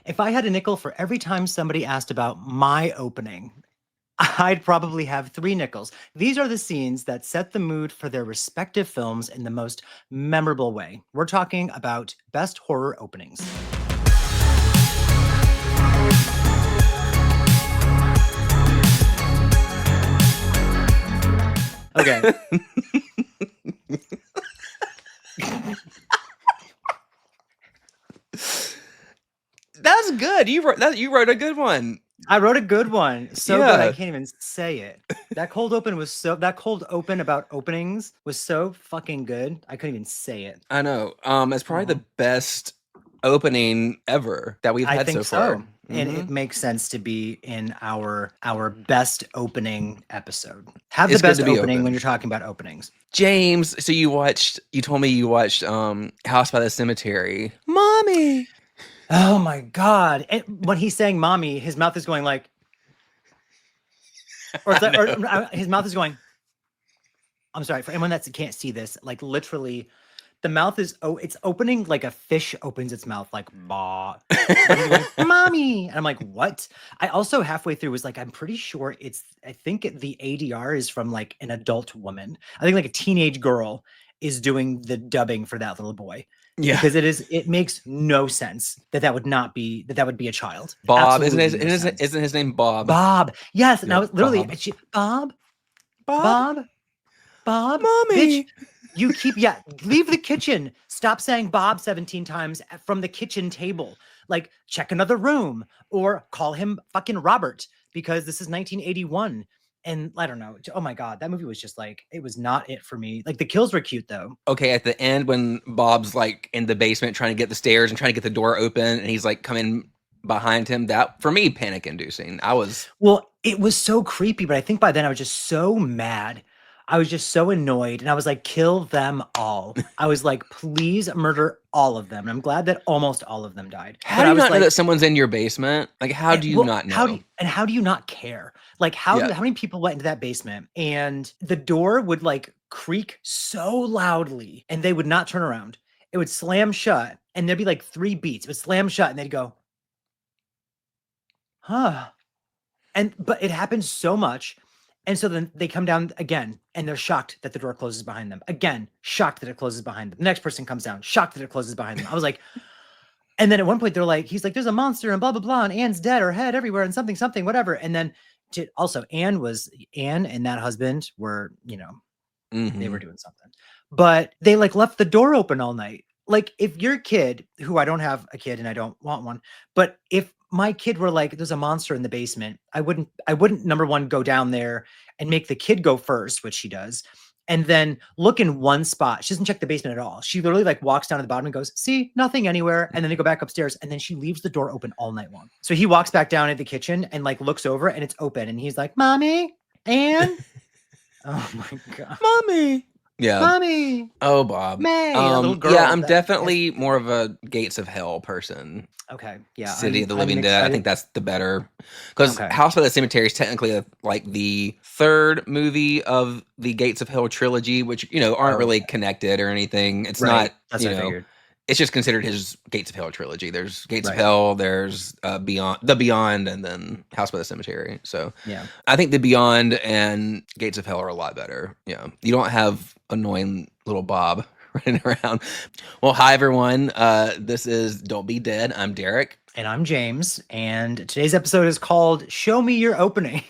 If I had a nickel for every time somebody asked about my opening, I'd probably have 3 nickels. These are the scenes that set the mood for their respective films in the most memorable way. We're talking about best horror openings. Okay. That's good. You wrote a good one. I wrote a good one. So good I Yeah. can't even say it. That cold open about openings was so fucking good. I couldn't even say it. I know. It's probably the Mhm. best opening ever that we've I had think so far. so. And it makes sense to be in our best opening episode. Have the It's good best to be opening when open. you're talking about openings. James, so you told me you watched House by the Cemetery. Mommy. Oh my god. And when he's saying mommy, his mouth is going like his mouth is going. I'm sorry, for anyone that can't see this, like literally the mouth is it's opening like a fish opens its mouth, like bah. But he's going, mommy. And I'm like, what? I also halfway through was like, I'm pretty sure I think the ADR is from like an adult woman. I think like a teenage girl is doing the dubbing for that little boy. Yeah. Because it makes no sense that would be a child. Bob, Absolutely no sense. isn't his name Bob? Bob. Yes. Yeah, Now literally Bob. Bob, Bob, Mommy. bitch, you keep leave the kitchen. Stop saying Bob 17 times from the kitchen table. Like, check another room or call him fucking Robert because this is 1981. And I don't know. Oh my god, that movie was just like, it was not it for me. Like, the kills were cute though. Okay, at the end when Bob's like in the basement trying to get the stairs and trying to get the door open and he's like coming behind him, that for me panic inducing. Well, it was so creepy, but I think by then I was just so mad. I was just so annoyed and I was like, kill them all. I was like, please murder all of them. And I'm glad that almost all of them died. How But do I you was not know like, that someone's in your basement? Like how do you not know? how do you not care? Like how many people went into that basement and the door would like creak so loudly and they would not turn around. It would slam shut and there'd be like 3 beats. It would slam shut and they'd go, huh. But it happens so much. And so then they come down again and they're shocked that the door closes behind them. Again, shocked that it closes behind them. The next person comes down, shocked that it closes behind them. I was like, and then at one point they're like, he's like, there's a monster and blah, blah, blah. And Anne's dead, her head everywhere and something, something, whatever. And then also Anne and that husband were, they were doing something, but they like left the door open all night. Like if your kid, who I don't have a kid and I don't want one, but if my kid were like, there's a monster in the basement, I wouldn't number one, go down there and make the kid go first, which she does. And then look in one spot. She doesn't check the basement at all. She literally like walks down to the bottom and goes, see, nothing anywhere. And then they go back upstairs and then she leaves the door open all night long. So he walks back down at the kitchen and like looks over and it's open. And he's like, mommy, Anne. Oh my God. Mommy. Yeah. Mommy. Oh, Bob. May, that little girl. Yeah, I'm definitely more of a Gates of Hell person. Okay. Yeah. City of the Living Dead. I think that's the better. Because House by the Cemetery is technically like the 3rd movie of the Gates of Hell trilogy, which, aren't really connected or anything. It's not, that's what I figured. It's just considered his Gates of Hell trilogy. There's Gates of Hell, there's Beyond, and then House by the Cemetery. So yeah, I think the Beyond and Gates of Hell are a lot better. Yeah, you don't have annoying little Bob running around. Well, hi everyone. This is Don't Be Dead. I'm Derek, and I'm James, and today's episode is called "Show Me Your Opening,"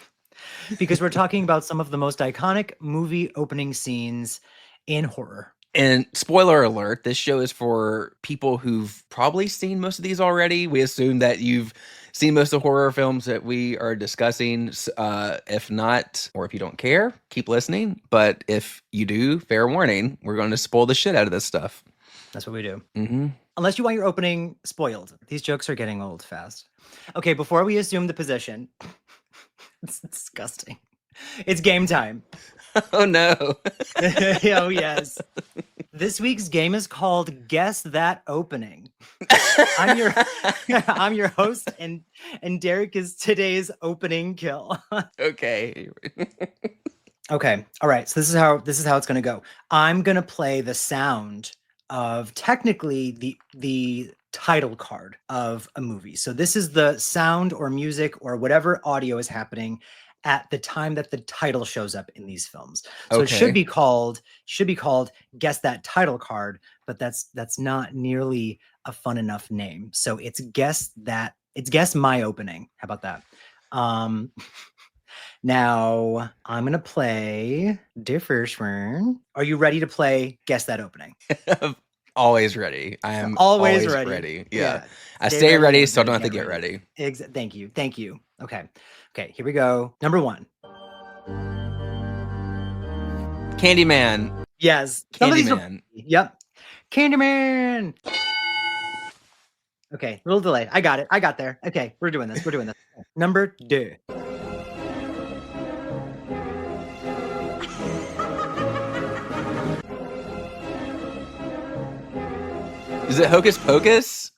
because we're talking about some of the most iconic movie opening scenes in horror. And spoiler alert, this show is for people who've probably seen most of these already. We assume that you've seen most of the horror films that we are discussing. If not, or if you don't care, keep listening. But if you do, fair warning, we're going to spoil the shit out of this stuff. That's what we do. Mm-hmm. Unless you want your opening spoiled. These jokes are getting old fast. Okay, before we assume the position, it's disgusting. It's game time. Oh no. Oh yes. This week's game is called Guess That Opening. I'm your host and Derek is today's opening kill. Okay. Okay. All right. So this is how it's going to go. I'm going to play the sound of technically the title card of a movie. So this is the sound or music or whatever audio is happening at the time that the title shows up in these films. So it should Okay. be called Guess That Title Card, but that's not nearly a fun enough name. So it's Guess My Opening. How about that? Now I'm gonna play the first one. Are you ready to play Guess That Opening? Always ready. I am Always always ready. ready. Yeah. I Stay stay ready, and so I don't ready have to to get ready. Thank you. Thank you. Okay. Here we go. Number 1. Candyman. Yes. Some of these are- Candyman. Yep. Candyman. Okay, little delay. I got it. I got there. Okay, we're doing this. Number 2. Is it Hocus Pocus?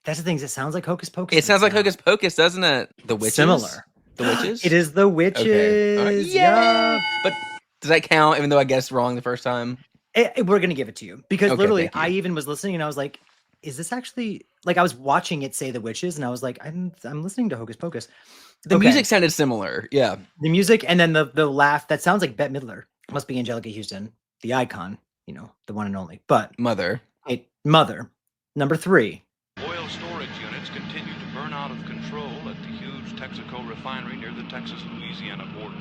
That's the things. It sounds like Hocus Pocus. It sounds like now. Hocus Pocus, doesn't it? The Witches? Similar. The Witches? It is the Witches. Okay. All right. Yay! Yup. But does that count even though I guessed wrong the first time? We're gonna give it to you because Okay, literally, thank you. I even was listening and I was like, "Is this actually like?" I was watching it say the Witches, and I was like, "I'm listening to Hocus Pocus." The Okay. music sounded similar. Yeah. The music, and then the laugh that sounds like Bette Midler. Must be Angelica Houston, the icon, the one and only. But Mother. Mother, number 3. Oil storage units continue to burn out of control at the huge Texaco refinery near the Texas-Louisiana border.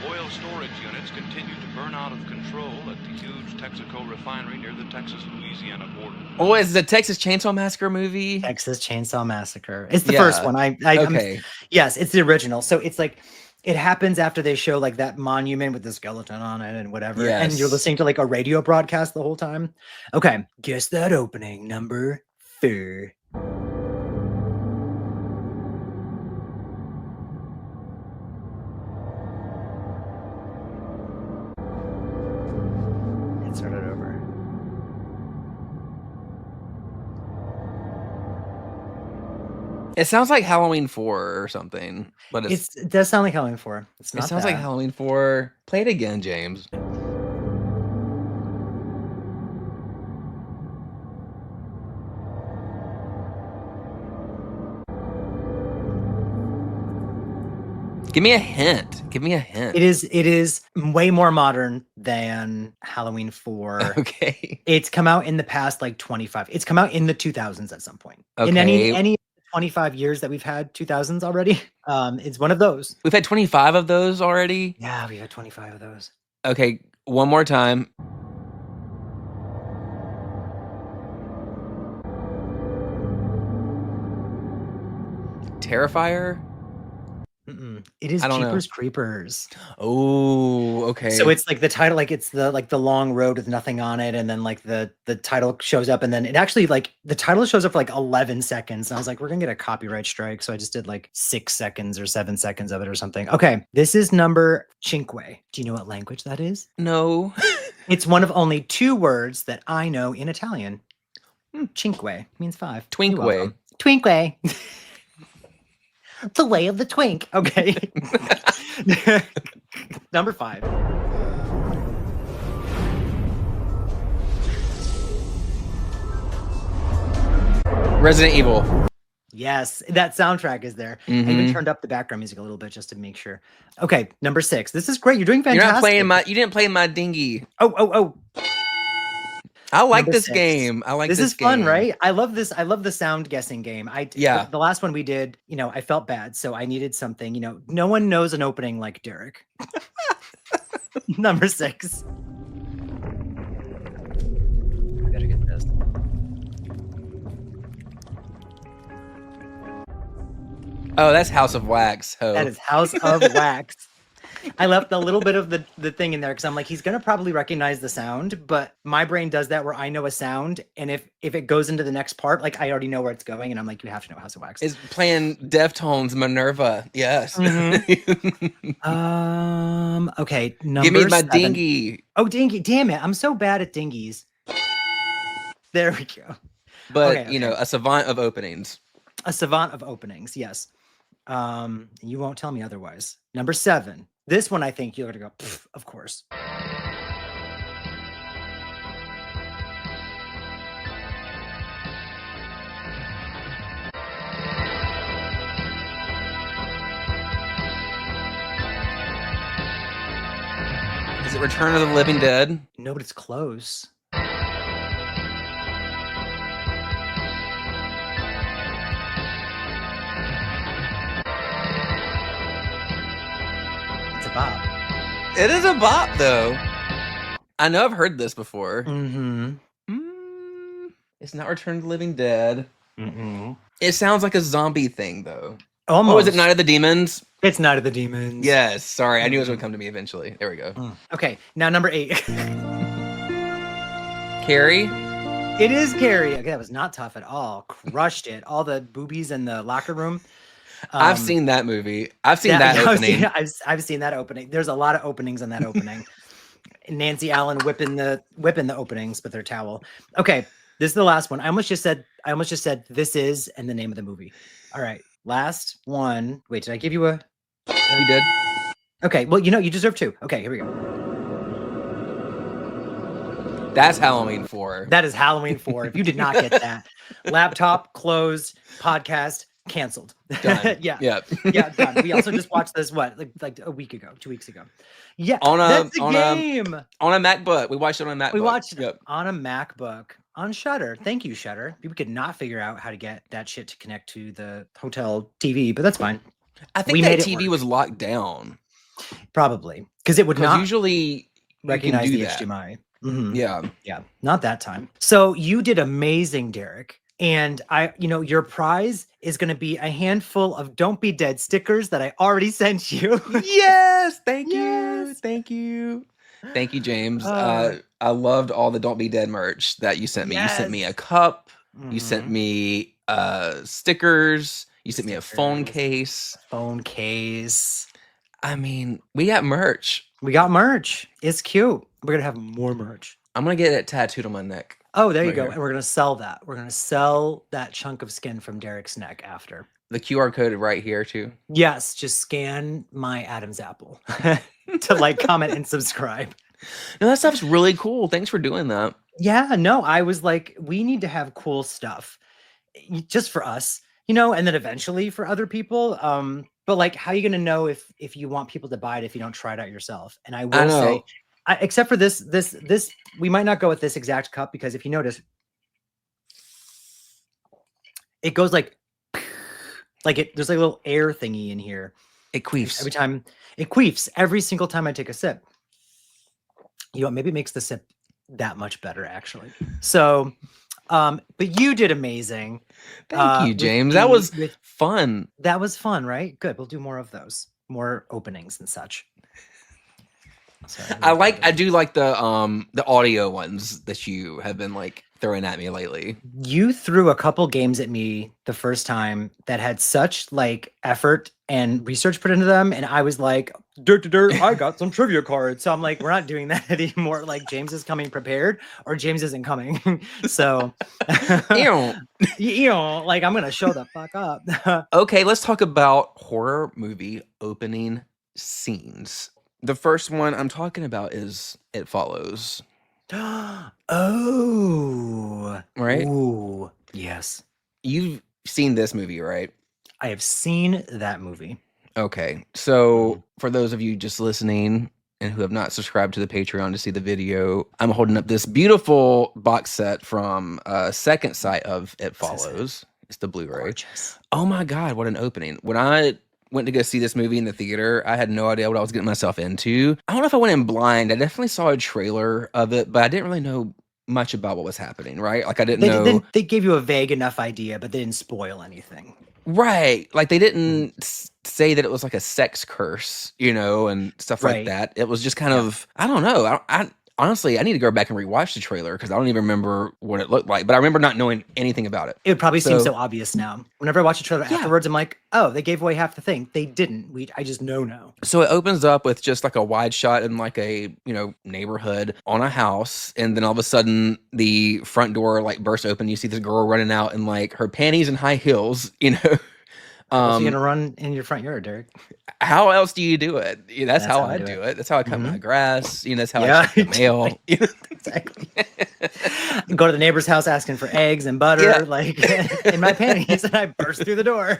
Oil storage units continue to burn out of control at the huge Texaco refinery near the Texas-Louisiana border. Oh, is the Texas Chainsaw Massacre movie? Texas Chainsaw Massacre. It's the first Yeah. one. Okay. Yes, it's the original. So it's like it happens after they show like that monument with the skeleton on it and whatever. And you're Yes. listening to like a radio broadcast the whole time. Okay. Guess that opening. Number 4. Let's start it over. It sounds like Halloween 4 or something. But It does sound like Halloween 4. It's it not sounds like bad. Halloween 4. Play it again, James. Give me a hint. Give me a hint. It is way more modern than Halloween 4. Okay. It's come out in the past like 25. It's come out in the 2000s at some point. In Okay. any 25 years that we've had 2000s already, it's one of those. We've had 25 of those already. Yeah, we had 25 of those. Okay, one more time. Terrifier? Mm-mm. It is I don't know. Jeepers Creepers. Oh, okay. So it's like the title, like it's the long road with nothing on it, and then like the title shows up, and then it actually like the title shows up for like 11 seconds. And I was like, we're gonna get a copyright strike, so I just did like 6 seconds or 7 seconds of it or something. Okay, this is number Cinque. Do you know what language that is? No. It's one of only 2 words that I know in Italian. Cinque means 5. You're Twinque. welcome. Twinque. The way of the twink. Okay. Number 5. Resident Evil. Yes, that soundtrack is there. I even Mhm. turned up the background music a little bit just to make sure. Okay, number 6. This is great. You're doing You're fantastic. not playing my. You didn't play my dinghy. Oh. I like Number this 6. game. I like This this is fun, game. right? I love this. I love the sound guessing game. Yeah. The last one we did, I felt bad, so I needed something. No one knows an opening like Derek. Number 6. I gotta get this. Oh, that's House of Wax. Ho. That is House of Wax. I left a little bit of the thing in there because I'm like, he's gonna probably recognize the sound, but my brain does that where I know a sound, and if it goes into the next part, like I already know where it's going, and I'm like, you have to know House of Wax. Is playing Deftones Minerva. Yes. Okay, number Give me my 7. dinghy. Oh, dinghy! Damn it! I'm so bad at dinghies. There we go. But Okay, a savant of openings. A savant of openings. Yes. You won't tell me otherwise. Number 7. This one, I think you're gonna go. Of course. Is it Return of the Living Dead? No, but it's close. It's a bop. It is a bop, though. I know I've heard this before. Mm-hmm. It's not Return of the Living Dead. Mm-mm. It sounds like a zombie thing, though. Almost. Oh, is it Night of the Demons? It's Night of the Demons. Yes. Sorry, I knew it was going to come to me eventually. There we go. Okay, now number 8. Carrie? It is Carrie. Okay, that was not tough at all. Crushed it. All the boobies in the locker room. I've seen that movie. I've seen that opening. I've seen that opening. There's a lot of openings on that opening. Nancy Allen whipping the openings with her towel. Okay, this is the last one. I almost just said this is and the name of the movie. All right, last one. Wait, did I give you a? You did. Okay, well, you deserve 2. Okay, here we go. That's Halloween 4. That is Halloween 4. If you did not get that, laptop closed, podcast canceled. Done. Yeah. Yep. Yeah, done. We also just watched this like a week ago, 2 weeks ago. Yeah, That's a game. On a MacBook. We watched it on a MacBook. We watched it Yep. on a MacBook on Shudder. Thank you, Shudder. People could not figure out how to get that shit to connect to the hotel TV, but that's fine. I think We that made it TV work. was locked down. Probably because it would Because not usually recognize you the can do that. HDMI. Mhm. Yeah. Yeah, not that time. So you did amazing, Derek. And your prize is going to be a handful of Don't Be Dead stickers that I already sent you. Yes. Thank you. Yes. Thank you. Thank you, James. Uh, I loved all the Don't Be Dead merch that you sent me. You sent me a cup. You sent Mhm. me stickers. You sent me a phone Stickers. case. Phone case. I mean, we got merch. We got merch. It's cute. We're going to have more merch. I'm going to get it tattooed on my neck. Oh, there you Right go. here. And we're going to sell that. We're going to sell that chunk of skin from Derek's neck after. The QR code right here, too. Yes, just scan my Adam's apple to like, comment, and subscribe. No, that stuff's really cool. Thanks for doing that. Yeah, no, I was like, we need to have cool stuff just for us, and then eventually for other people. But like, how are you going to know if you want people to buy it if you don't try it out yourself? And I will say, know. except for this, we might not go with this exact cup because if you notice, it goes like there's like a little air thingy in here. It queefs. Every time it queefs every single time I take a sip. Maybe it makes the sip that much better actually. So, but you did amazing. Thank you, with James. That was with- fun. That was fun, right? Good. We'll do more of those, more openings and such. Sorry, I do like the audio ones that you have been like throwing at me lately. You threw a couple games at me the first time that had such like effort and research put into them, and I was like, dirt, I got some trivia cards. So I'm like, we're not doing that anymore. Like James is coming prepared, or James isn't coming. So, Ew. like I'm gonna show the fuck up. Okay, let's talk about horror movie opening scenes. The first one I'm talking about is It Follows. Oh, Right? Ooh, yes, You've seen this movie, right? I have seen that movie. Okay. So for those of you just listening and who have not subscribed to the Patreon to see the video, I'm holding up this beautiful box set from Second Sight of It This is it. Follows. It's the Blu-ray. Gorgeous. Oh my God, what an opening. When I went to go see this movie in the theater, I had no idea what I was getting myself into. I don't know if I went in blind. I definitely saw a trailer of it, but I didn't really know much about what was happening, right? Like I didn't know. They gave you a vague enough idea, but they didn't spoil anything. Right. Like they didn't say that it was like a sex curse, and stuff like Right. that. It was just kind of, I don't know. I honestly, I need to go back and rewatch the trailer because I don't even remember what it looked like, but I remember not knowing anything about it. It would probably seem So- so obvious now. Whenever I watch a trailer Yeah. afterwards, I'm like, oh, they gave away half the thing. They didn't. I just know now. So it opens up with just like a wide shot in like a, neighborhood on a house. And then all of a sudden the front door like bursts open. You see this girl running out in like her panties and high heels, So you're gonna run in your front yard, Derek. How else do you do it? That's how how I I do do it. That's how I cut my Mhm. grass. That's how Yeah. I check the mail. Exactly. Go to the neighbor's house asking for eggs and butter, Yeah. like in my panties, and I burst through the door.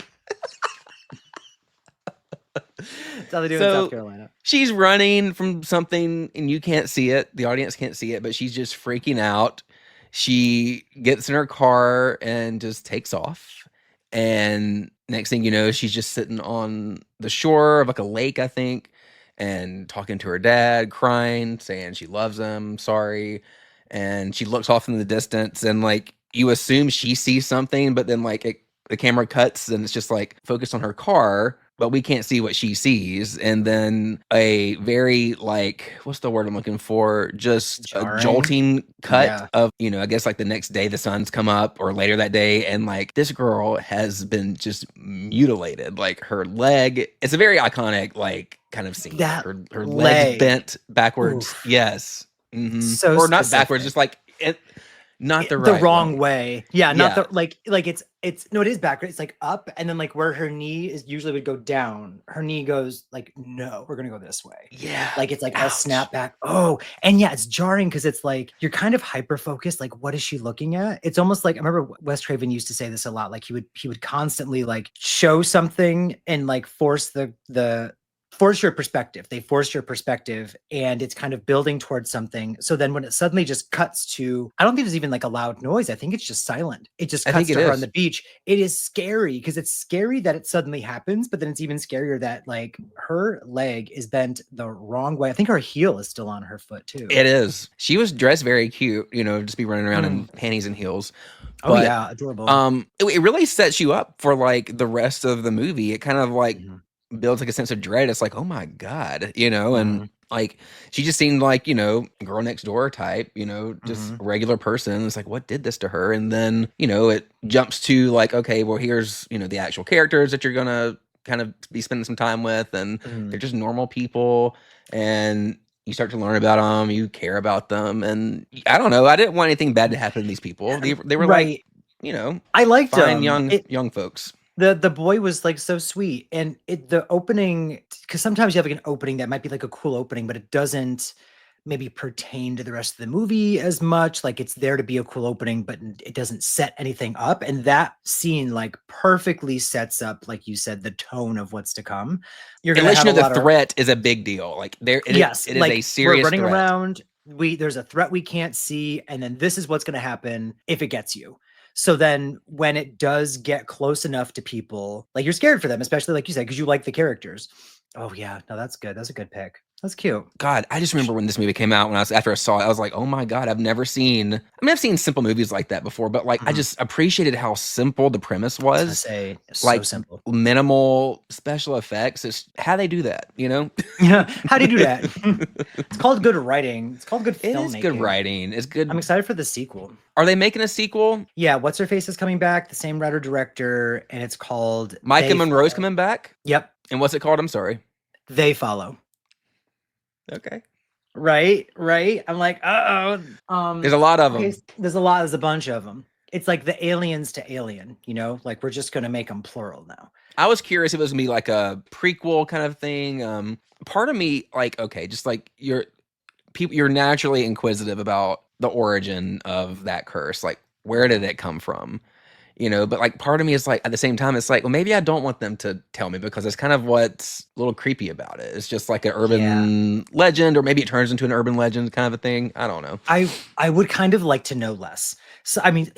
That's how they do in So South Carolina. she's running from something and you can't see it. The audience can't see it, but she's just freaking out. She gets in her car and just takes off. And next thing you know, she's just sitting on the shore of like a lake, I think, and talking to her dad, crying, saying she loves him, sorry. And she looks off in the distance and like you assume she sees something, but then like the camera cuts and it's just like focused on her car, but we can't see what she sees. And then a very like, what's the word I'm looking for? Just a Jarring? jolting cut Yeah. of, you know, I guess like the next day the sun's come up or later that day. And like this girl has been just mutilated. Like her leg, it's a very iconic, like kind of scene. That Her leg. legs bent backwards. Oof. Yes. Mhm. So or not backwards, specific. just like it, not the The right wrong way. way. Yeah, not Yeah. the like it's no, it is backwards. It's like up, and then like where her knee is usually would go down, her knee goes like, no, we're gonna go this way. Yeah. Like it's like a Ouch. snap back. Oh, and yeah, it's jarring because it's like you're kind of hyper focused. Like, what is she looking at? It's almost like I remember Wes Craven used to say this a lot. Like he would constantly like show something and like force force your perspective. They force your perspective and it's kind of building towards something. So then when it suddenly just cuts to, I don't think there's even like a loud noise. I think it's just silent. It just I cuts think to it her on is. the beach. It is scary because it's scary that it suddenly happens, but then it's even scarier that like her leg is bent the wrong way. I think her heel is still on her foot too. It is. She was dressed very cute, you know, just be running around in panties and heels. Oh But yeah, adorable. it really sets you up for like the rest of the movie. It kind of like Mhm. builds like a sense of dread. It's like, oh my God, you know, and Mhm. like she just seemed like, you know, girl next door type, you know, just Mhm. a regular person. It's like, what did this to her? And then, you know, it jumps to like, okay, well, here's, you know, the actual characters that you're gonna kind of be spending some time with, and Mhm. they're just normal people, and you start to learn about them, you care about them, and I don't know, I didn't want anything bad to happen to these people. They were like, Right. you know, I liked fine them. young folks. The boy was like so sweet, and the opening, because sometimes you have like an opening that might be like a cool opening, but it doesn't maybe pertain to the rest of the movie as much. Like it's there to be a cool opening, but it doesn't set anything up. And that scene like perfectly sets up, like you said, the tone of what's to come. You're It gonna lets have you a know lot the of threat is a big deal. Like yes, it is like a serious we're running threat. around. There's a threat we can't see, and then this is what's gonna happen if it gets you. So then when it does get close enough to people, like you're scared for them, especially like you said, because you like the characters. Oh yeah, no, that's good. That's a good pick. That's cute. God, I just remember when this movie came out, when after I saw it, I was like, oh my God, I've seen simple movies like that before, but like I Mhm. just appreciated how simple the premise I was gonna was. say so Like simple. minimal special effects. It's how they do that, you know? Yeah, how do you do that? It's called good writing. It's called good It is good filmmaking. writing. It's good. I'm excited for the sequel. Are they making a sequel? Yeah, what's her face is coming back, the same writer director, and it's called Micah They Monroe's Follow. coming back? Yep, And what's it called? I'm sorry. They Follow. Okay. Right. I'm like, There's a lot of okay, them. there's a bunch of them. It's like the aliens to Alien, you know, like we're just gonna make them plural now. I was curious if it was gonna be like a prequel kind of thing. Part of me, like, okay, just like you're naturally inquisitive about the origin of that curse. Like, where did it come from? You know, but like part of me is like at the same time, it's like, well, maybe I don't want them to tell me because it's kind of what's a little creepy about it. It's just like an urban legend, or maybe it turns into an urban legend kind of a thing. I don't know. I would kind of like to know less. So I mean,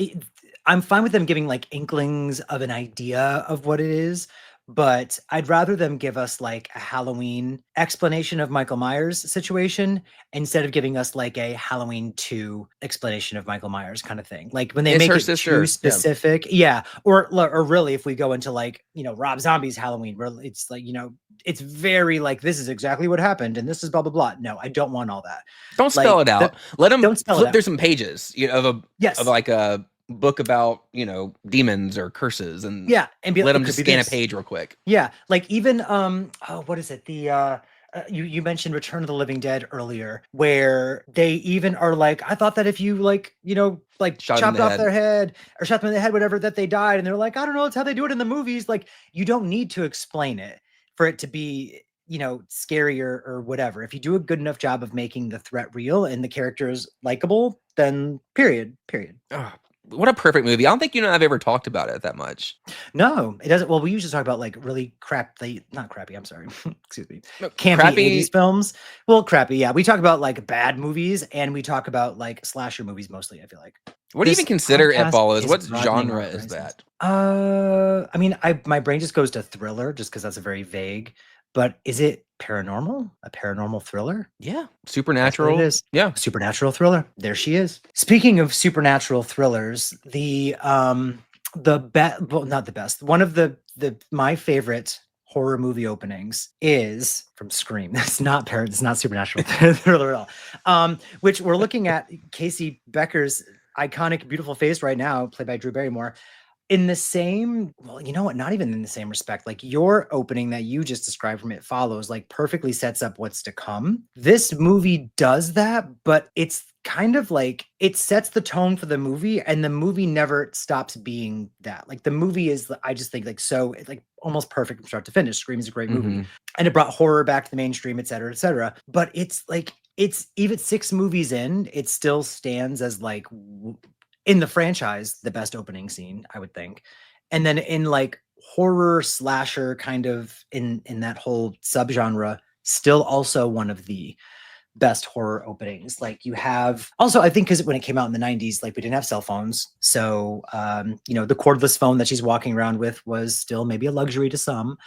I'm fine with them giving like inklings of an idea of what it is, but I'd rather them give us like a Halloween explanation of Michael Myers' situation instead of giving us like a Halloween 2 explanation of Michael Myers kind of thing. Like when they It's make her it sister, yeah. too specific, yeah. Or really, if we go into like, you know, Rob Zombie's Halloween, where it's like, you know, it's very like this is exactly what happened and this is blah blah blah. No, I don't want all that. Don't spell Like, it out. Let them don't spell it flip out. through some pages, you know, Yes. of like a book about, you know, demons or curses, and Yeah, and let it them could just be scan a this. page real quick. Yeah, like even what is it? The you mentioned Return of the Living Dead earlier, where they even are like, I thought that if you like, you know, like Shot them in chopped the off head. their head or shot them in the head, whatever, that they died, and they're like, I don't know, it's how they do it in the movies. Like, you don't need to explain it for it to be, you know, scarier or whatever. If you do a good enough job of making the threat real and the characters likable, then period. Oh, what a perfect movie. I don't think you and I've ever talked about it that much. No, it doesn't. Well, we usually talk about like really not crappy. I'm sorry. Excuse me. No, Campy crappy. 80s films. Well, crappy. Yeah. We talk about like bad movies and we talk about like slasher movies mostly, I feel like. What do you This even consider It podcast Follows? is What broadening genre our is horizons. that? I mean, my brain just goes to thriller just because that's a very vague, but is it paranormal? A paranormal thriller? Yeah, That's what it supernatural. is. Yeah, Supernatural thriller. There she is. Speaking of supernatural thrillers, well, not the best. One of the my favorite horror movie openings is from Scream. It's not supernatural thriller at all. Which we're looking at Casey Becker's iconic beautiful face right now, played by Drew Barrymore. In the same, well, you know what? Not even in the same respect. Like your opening that you just described from It Follows, like perfectly sets up what's to come. This movie does that, but it's kind of like it sets the tone for the movie, and the movie never stops being that. Like the movie is, I just think, like so, it's like almost perfect from start to finish. Scream is a great movie, Mhm. and it brought horror back to the mainstream, et cetera, et cetera. But it's like it's even 6 movies in, it still stands as like in the franchise, the best opening scene, I would think. And then in like horror slasher kind of in that whole subgenre, still also one of the best horror openings. Like you have also, I think, because when it came out in the 90s, like we didn't have cell phones. So you know, the cordless phone that she's walking around with was still maybe a luxury to some.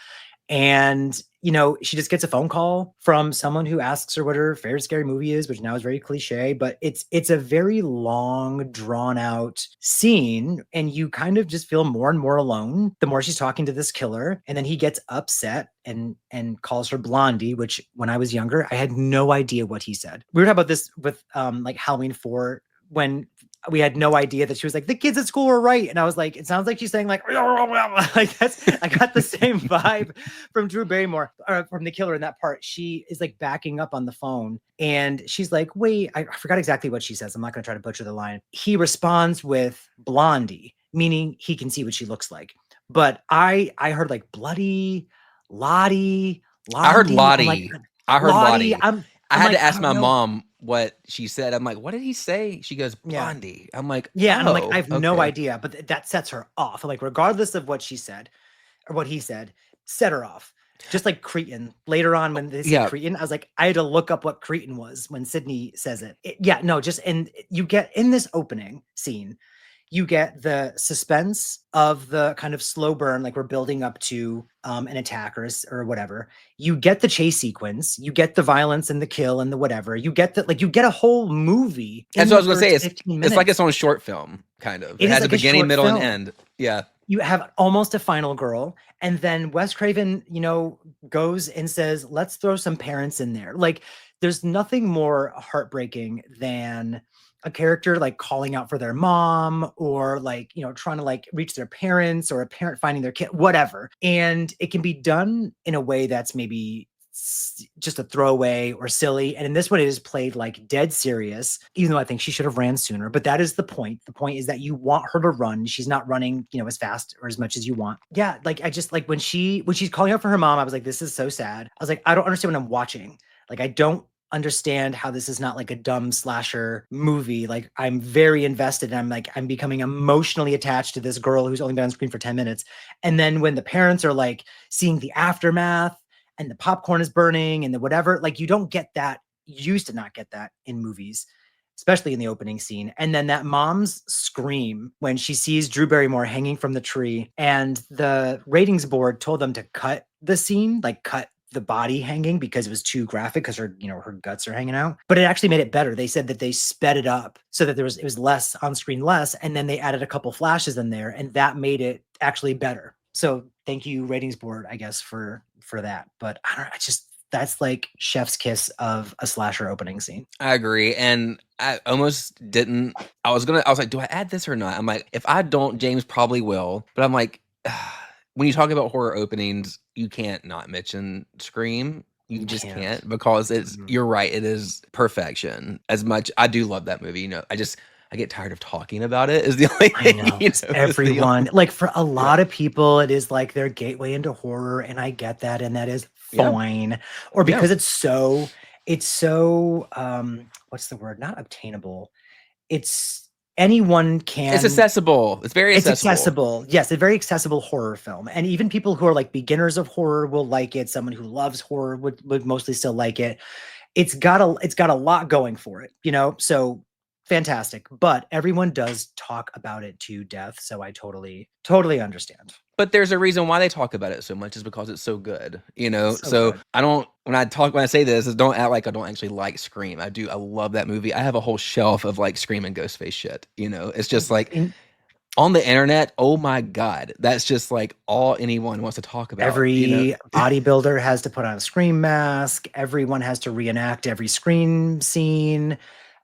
And you know, she just gets a phone call from someone who asks her what her favorite scary movie is, which now is very cliche, but it's a very long, drawn out scene, and you kind of just feel more and more alone the more she's talking to this killer. And then he gets upset and calls her Blondie, which when I was younger, I had no idea what he said. We were talking about this with like Halloween 4 when we had no idea that she was like, the kids at school were right. And I was like, it sounds like she's saying like, like that's, I got the same vibe from Drew Barrymore, or from the killer in that part. She is like backing up on the phone and she's like, wait, I forgot exactly what she says. I'm not going to try to butcher the line. He responds with Blondie, meaning he can see what she looks like. But I heard like bloody, Lottie, I heard Blondie. I'm like, Lottie. I heard Lottie. I'm I had like, to I ask don't my know. mom what she said. I'm like, what did he say? She goes, Yeah. Blondie. I'm like, Yeah, and I'm like, oh, I have no okay. idea, but that sets her off. Like, regardless of what she said or what he said, set her off. Just like Cretan. Later on, when they said Yeah. Cretan, I was like, I had to look up what Cretan was when Sydney says it. Yeah, no, just and you get in this opening scene, you get the suspense of the kind of slow burn, like we're building up to an attack or whatever. You get the chase sequence, you get the violence and the kill and the whatever. You get that, like you get a whole movie. That's In what I the was gonna say. first 15 It's like minutes. its own short film, kind of. It It is has a like a beginning, short middle, and film. end. Yeah. You have almost a final girl, and then Wes Craven, you know, goes and says, let's throw some parents in there. Like, there's nothing more heartbreaking than a character like calling out for their mom, or like, you know, trying to like reach their parents, or a parent finding their kid, whatever. And it can be done in a way that's maybe just a throwaway or silly. And in this one, it is played like dead serious, even though I think she should have ran sooner. But that is the point. The point is that you want her to run. She's not running, you know, as fast or as much as you want. Yeah, like I just like when she's calling out for her mom, I was like, this is so sad. I was like, I don't understand what I'm watching. Like, I don't understand how this is not like a dumb slasher movie. Like, I'm very invested, and I'm becoming emotionally attached to this girl who's only been on screen for 10 minutes. And then when the parents are like seeing the aftermath and the popcorn is burning and the whatever, like you don't get that. You used to not get that in movies, especially in the opening scene. And then that mom's scream when she sees Drew Barrymore hanging from the tree, and the ratings board told them to cut the scene, like cut the body hanging, because it was too graphic, because her, you know, her guts are hanging out. But it actually made it better. They said that they sped it up so that it was less on screen, and then they added a couple flashes in there, and that made it actually better. So thank you, ratings board, I guess, for that. But I don't know, that's like chef's kiss of a slasher opening scene. I agree. And I almost didn't. I was like, do I add this or not? I'm like, if I don't, James probably will. But I'm like, when you talk about horror openings, you can't not mention Scream. You just can't, because you're right. It is perfection. As much, I do love that movie. You know, I get tired of talking about it, is the only thing. I know. You know, Everyone, like for a lot of people, it is like their gateway into horror. And I get that. And that is fine. Or because it's so, what's the word? Not obtainable. It's anyone can. It's accessible. It's very It's accessible. accessible. Yes, a very accessible horror film. And even people who are like beginners of horror will like it. Someone who loves horror would mostly still like it. It's got a lot going for it, you know? So fantastic. But everyone does talk about it to death. So I totally understand. But there's a reason why they talk about it so much is because it's so good, you know? So So good. when I say this, is don't act like I don't actually like Scream. I do. I love that movie. I have a whole shelf of like Scream and Ghostface shit, you know? It's just like on the internet, oh my God, that's just like all anyone wants to talk about. Every you know? bodybuilder has to put on a Scream mask. Everyone has to reenact every Scream scene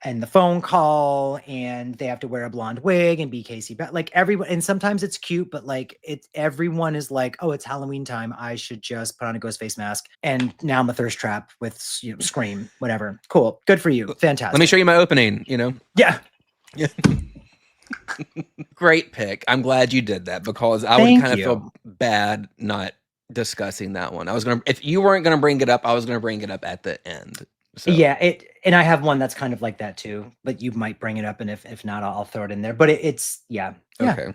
and the phone call, and they have to wear a blonde wig and be Casey. Like everyone, and sometimes it's cute, but like everyone is like, oh, it's Halloween time. I should just put on a ghost face mask. And now I'm a thirst trap with Scream, whatever. Cool. Good for you. Fantastic. Let me show you my opening, you know? Yeah. Great pick. I'm glad you did that because I Thank would kind of you. feel bad not discussing that one. If you weren't gonna bring it up, I was gonna bring it up at the end. So. Yeah, and I have one that's kind of like that too, but you might bring it up, and if not, I'll throw it in there. But it's yeah. Okay.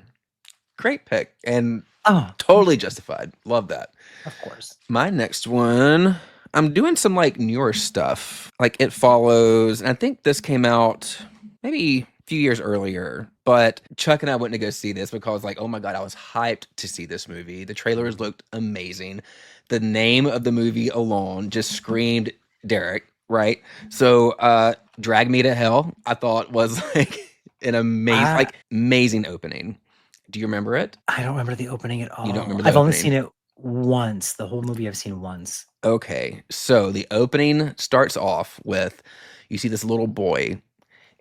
Great pick and Oh, totally justified. Love that. of course. My next one, I'm doing some like newer stuff. Like It Follows, and I think this came out maybe a few years earlier. But Chuck and I went to go see this because like, oh my God, I was hyped to see this movie. The trailers looked amazing. The name of the movie alone just screamed Derek. Right. So Drag Me to Hell, I thought was like an amazing opening. Do you remember it? I don't remember the opening at all. You don't remember the I've only opening? seen it once. The whole movie I've seen once. Okay. So the opening starts off with you see this little boy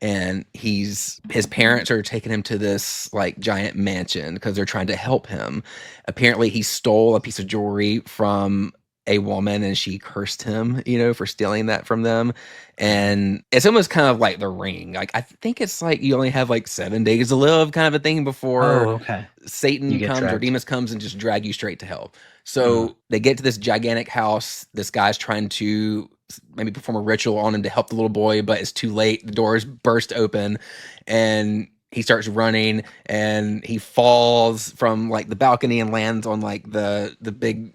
and his parents are taking him to this like giant mansion because they're trying to help him. Apparently he stole a piece of jewelry from a woman and she cursed him, you know, for stealing that from them. And it's almost kind of like The Ring. Like I think it's like you only have like 7 days to live kind of a thing before okay. Satan You get comes or dragged. demons comes and just drag you straight to hell. So they get to this gigantic house. This guy's trying to maybe perform a ritual on him to help the little boy, but it's too late. The doors burst open and he starts running and he falls from like the balcony and lands on like the big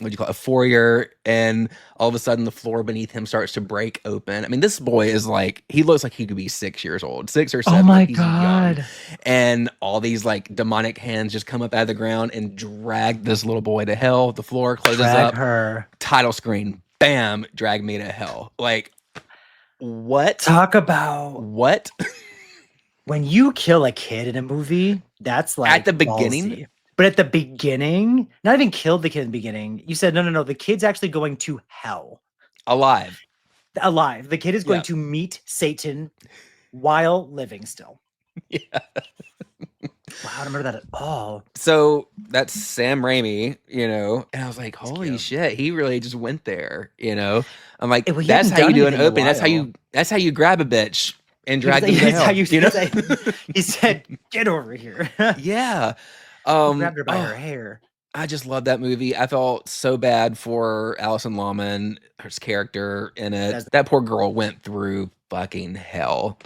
what do you call it, a foyer, and all of a sudden the floor beneath him starts to break open. I mean, this boy is like, he looks like he could be 6 years old, 6 or 7. Oh my like he's young. God. And all these like demonic hands just come up out of the ground and drag this little boy to hell. The floor closes Drag up. her. Title screen, bam, Drag Me to Hell. Like, what? Talk about What? when you kill a kid in a movie, that's like At the beginning? ballsy. But at the beginning, not even killed the kid in the beginning. You said, no, the kid's actually going to hell. Alive. Alive. The kid is going Yeah. to meet Satan while living still. Yeah. Wow, I don't remember that at all. So that's Sam Raimi, you know, and I was like, That's holy cute. shit, he really just went there, you know. I'm like, Well, he that's hadn't how you done do an anything in a opening. That's how you grab a bitch and drag them to That's hell. how you know? say. He said, "Get over here." Yeah. Grabbed her by her oh, hair. I just love that movie. I felt so bad for Alison Lohman, her character in it. That's- That poor girl went through fucking hell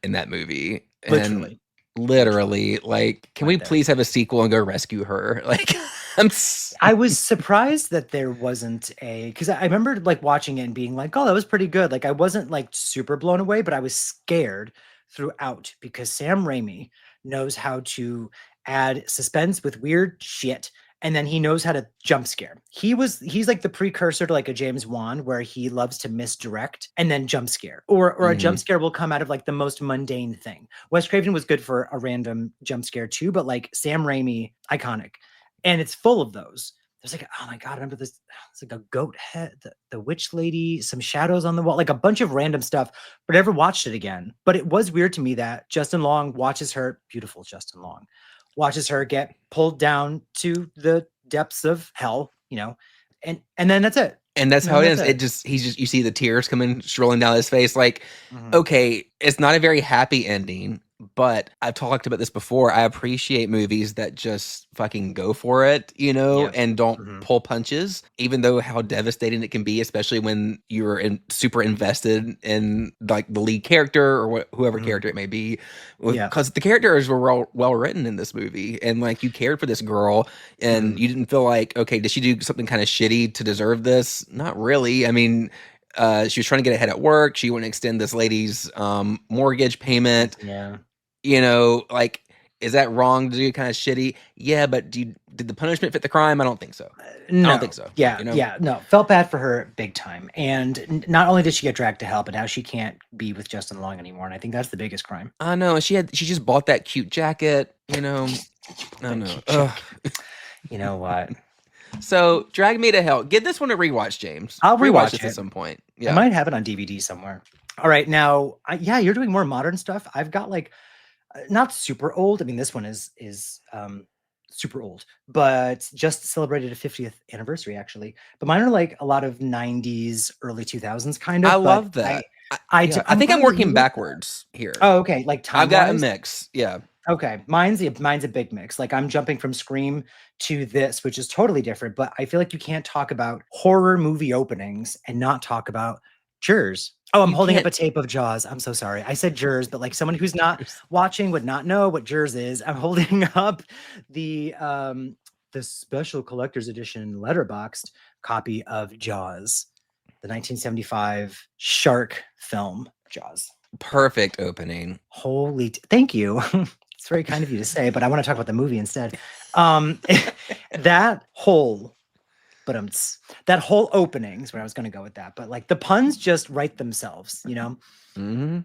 in that movie. And Literally. like, can Right we there. please have a sequel and go rescue her? Like, I was surprised that there wasn't because I remember like watching it and being like, "Oh, that was pretty good." Like I wasn't like super blown away, but I was scared throughout because Sam Raimi knows how to add suspense with weird shit, and then he knows how to jump scare. He's like the precursor to like a James Wan where he loves to misdirect and then jump scare, or a jump scare will come out of like the most mundane thing. Wes Craven was good for a random jump scare too, but like Sam Raimi, iconic. And it's full of those. There's like, oh my God, I remember this. It's like a goat head, the witch lady, some shadows on the wall, like a bunch of random stuff, but I never watched it again. But it was weird to me that Justin Long watches her, beautiful Justin Long, watches her get pulled down to the depths of hell, you know, and then that's it. And that's No, how it that's ends. it. You see the tears coming strolling down his face. Like, Mhm. okay, it's not a very happy ending, but I've talked about this before. I appreciate movies that just fucking go for it, Yeah. and don't Mhm. pull punches, even though how devastating it can be, especially when you're super invested in like the lead character or whoever Mhm. character it may be. Yeah. Because the characters were well written in this movie, and like you cared for this girl, and Mhm. you didn't feel like, okay, did she do something kind of shitty to deserve this? Not really. I mean, she was trying to get ahead at work. She wouldn't extend this lady's mortgage payment. Yeah. Like, is that wrong to do? Kind of shitty? Yeah, but did the punishment fit the crime? I don't think so. I No. don't think so. Yeah. Yeah. No. Felt bad for her big time. And not only did she get dragged to hell, but now she can't be with Justin Long anymore. And I think that's the biggest crime. I know. She just bought that cute jacket. I don't know. Cute Ugh. You know what? So, Drag Me to Hell. Give this one a rewatch, James. I'll rewatch this it at some point. I Yeah. might have it on DVD somewhere. All right. Now, yeah, you're doing more modern stuff. I've got like not super old. I mean, this one is super old, but just celebrated a 50th anniversary actually. But mine are like a lot of 90s, early 2000s kind of. I but love that. I think I'm glad that you working like that. backwards here. Oh, okay. Like I've got a time-wise? mix. Yeah. Okay, mine's a big mix. Like I'm jumping from Scream to this, which is totally different. But I feel like you can't talk about horror movie openings and not talk about Jurors. Oh, I'm You holding up can't- a tape of Jaws. I'm so sorry. I said Jurors, but like someone who's not watching would not know what Jurors is. I'm holding up the special collector's edition letterboxed copy of Jaws, the 1975 shark film Jaws. Perfect opening. Thank you. It's very kind of you to say, but I want to talk about the movie instead. That whole opening is where I was going to go with that. But like the puns just write themselves, Mm-hmm.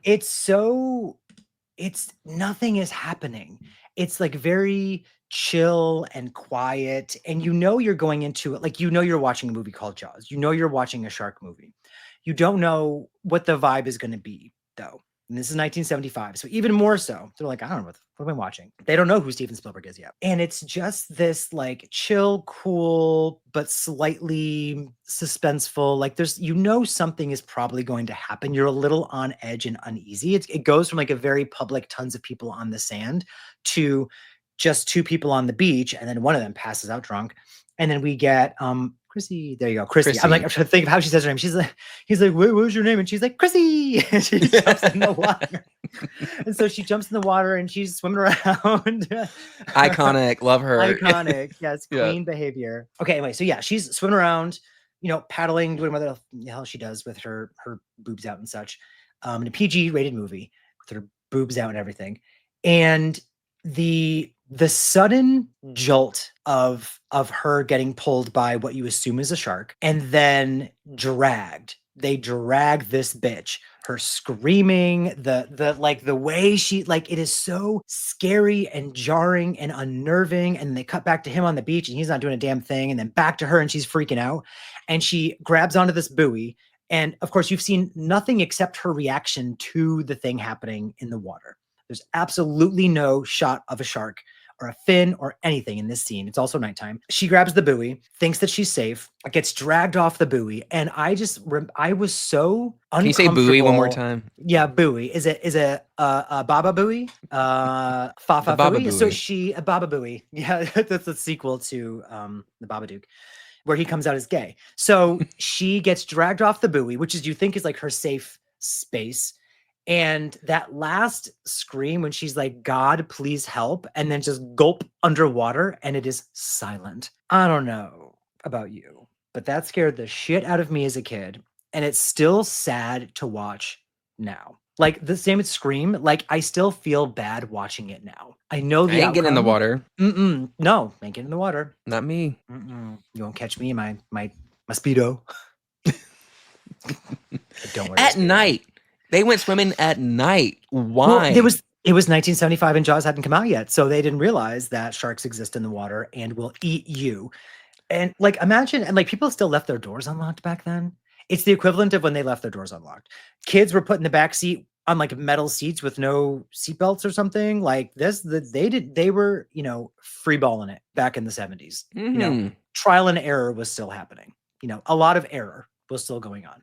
It's nothing is happening. It's like very chill and quiet. And you're going into it like you're watching a movie called Jaws. You're watching a shark movie. You don't know what the vibe is going to be, though. And this is 1975. So even more so, they're like, I don't know what am I watching? They don't know who Steven Spielberg is yet. And it's just this like chill, cool, but slightly suspenseful. Like there's, something is probably going to happen. You're a little on edge and uneasy. It goes from like a very public, tons of people on the sand to just two people on the beach. And then one of them passes out drunk. And then we get Chrissy. There you go, Chrissy. I'm trying to think of how she says her name. He's like, what was your name? And she's like, Chrissy. And she jumps in the water. And so she jumps in the water and she's swimming around. Iconic. Love her. Iconic. Yes, queen behavior. Okay, anyway, so yeah, she's swimming around, paddling, doing whatever the hell she does with her boobs out and such. In a PG rated movie with her boobs out and everything. And the sudden jolt of her getting pulled by what you assume is a shark and then dragged. They drag this bitch, her screaming, the way she, like, it is so scary and jarring and unnerving. And they cut back to him on the beach and he's not doing a damn thing. And then back to her and she's freaking out and she grabs onto this buoy. And of course you've seen nothing except her reaction to the thing happening in the water. There's absolutely no shot of a shark or a fin or anything in this scene. It's also nighttime. She grabs the buoy, thinks that she's safe, gets dragged off the buoy. And I was so uncomfortable. Can you say buoy one more time? Yeah, buoy. Is it a Baba Buoy? Fafa Baba Buoy? So Buoy. a Baba Buoy. Yeah, that's the sequel to the Babadook, where he comes out as gay. So she gets dragged off the buoy, which is you think is like her safe space. And that last scream when she's like, God, please help, and then just gulp underwater, and it is silent. I don't know about you, but that scared the shit out of me as a kid. And it's still sad to watch now. Like the same with Scream. Like I still feel bad watching it now. I know the I ain't getting in the outcome. water. No, ain't getting in the water. Not me. You won't catch me in my Speedo. Don't worry. At night. They went swimming at night. Why? Well, it was 1975 and Jaws hadn't come out yet, so they didn't realize that sharks exist in the water and will eat you. And like imagine, and like people still left their doors unlocked back then. It's the equivalent of when they left their doors unlocked. Kids were put in the back seat on like metal seats with no seatbelts or something like this. They were free balling it back in the 70s. Trial and error was still happening. A lot of error was still going on.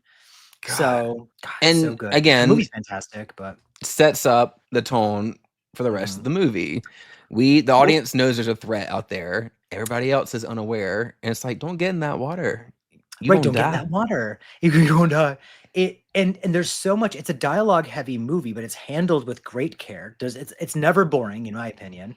God. So and so good. again, the movie's fantastic, but sets up the tone for the rest of the movie. The audience knows there's a threat out there. Everybody else is unaware, and it's like, don't get in that water. You Right, won't don't get in die. that water. You're going to die. And there's so much. It's a dialogue heavy movie, but it's handled with great care. It's never boring, in my opinion.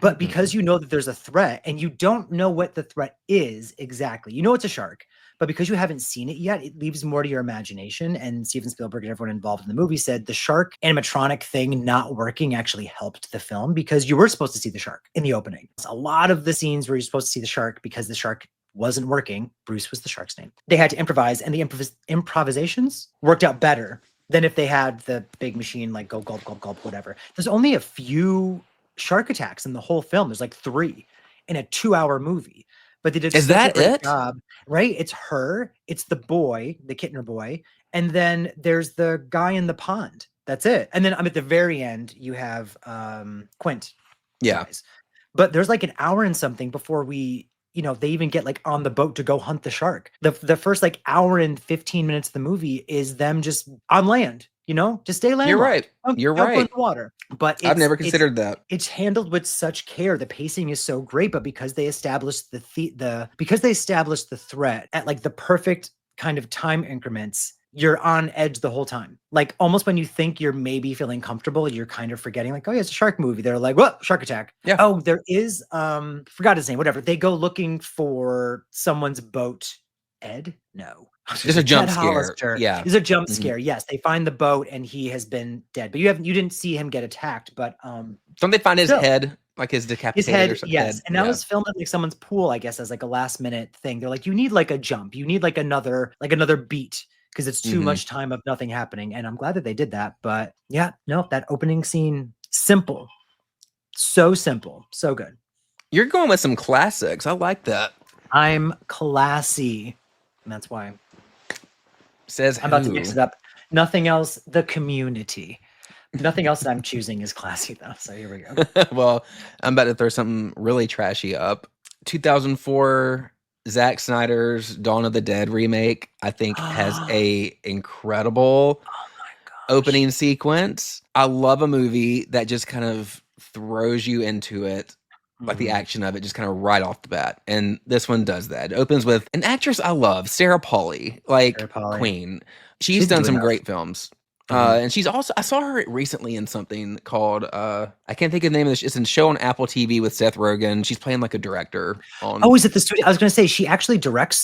But because you know that there's a threat and you don't know what the threat is exactly, you know it's a shark, but because you haven't seen it yet, it leaves more to your imagination. And Steven Spielberg and everyone involved in the movie said the shark animatronic thing not working actually helped the film because you were supposed to see the shark in the opening. A lot of the scenes where you're supposed to see the shark because the shark wasn't working. Bruce was the shark's name. They had to improvise, and the improvisations worked out better than if they had the big machine like go gulp, gulp, gulp, whatever. There's only a few shark attacks in the whole film. There's like 3 in a 2-hour movie, but they did Is such a that great it? job, right? It's her, it's the boy, the Kittner boy, and then there's the guy in the pond. That's it. And then I'm at the very end, you have Quint. Yeah. Dies. But there's like an hour and something before they even get like on the boat to go hunt the shark. The first like hour and 15 minutes of the movie is them just on land, just stay landlocked. You're right. You're Don't go in right. the water. But I've never considered that. It's handled with such care. The pacing is so great, but because they established because they established the threat at like the perfect kind of time increments, you're on edge the whole time. Like almost when you think you're maybe feeling comfortable, you're kind of forgetting like, oh yeah, it's a shark movie. They're like, what? Shark attack. Yeah. Oh, there is, forgot his name, whatever. They go looking for someone's boat. Ed? No. There's a jump Ed scare. Hollister. Yeah. There's a jump Mhm. scare. Yes. They find the boat and he has been dead, but you didn't see him get attacked, but, don't they find his still. head, like his decapitated his head, or something? yes. And that was filmed at like someone's pool, I guess, as like a last minute thing. They're like, you need like a jump. You need like another beat because it's too Mhm. much time of nothing happening. And I'm glad that they did that. But yeah, no, that opening scene, simple. So simple. So good. You're going with some classics. I like that. I'm classy. And that's why Says I'm about to who? mix it up. Nothing else, the Community. Nothing else that I'm choosing is classy though. So here we go. Well, I'm about to throw something really trashy up. 2004 Zack Snyder's Dawn of the Dead remake, I think, has a incredible opening sequence. I love a movie that just kind of throws you into it, like the action of it, just kind of right off the bat. And this one does that. It opens with an actress I love, Sarah Polley, like Sarah Polley. Queen. She's She's done doing some enough. great films. Mhm. And she's also, I saw her recently in something called, I can't think of the name of this. It's a show on Apple TV with Seth Rogen. She's playing like a director on. Oh, is it the studio? I was gonna say she actually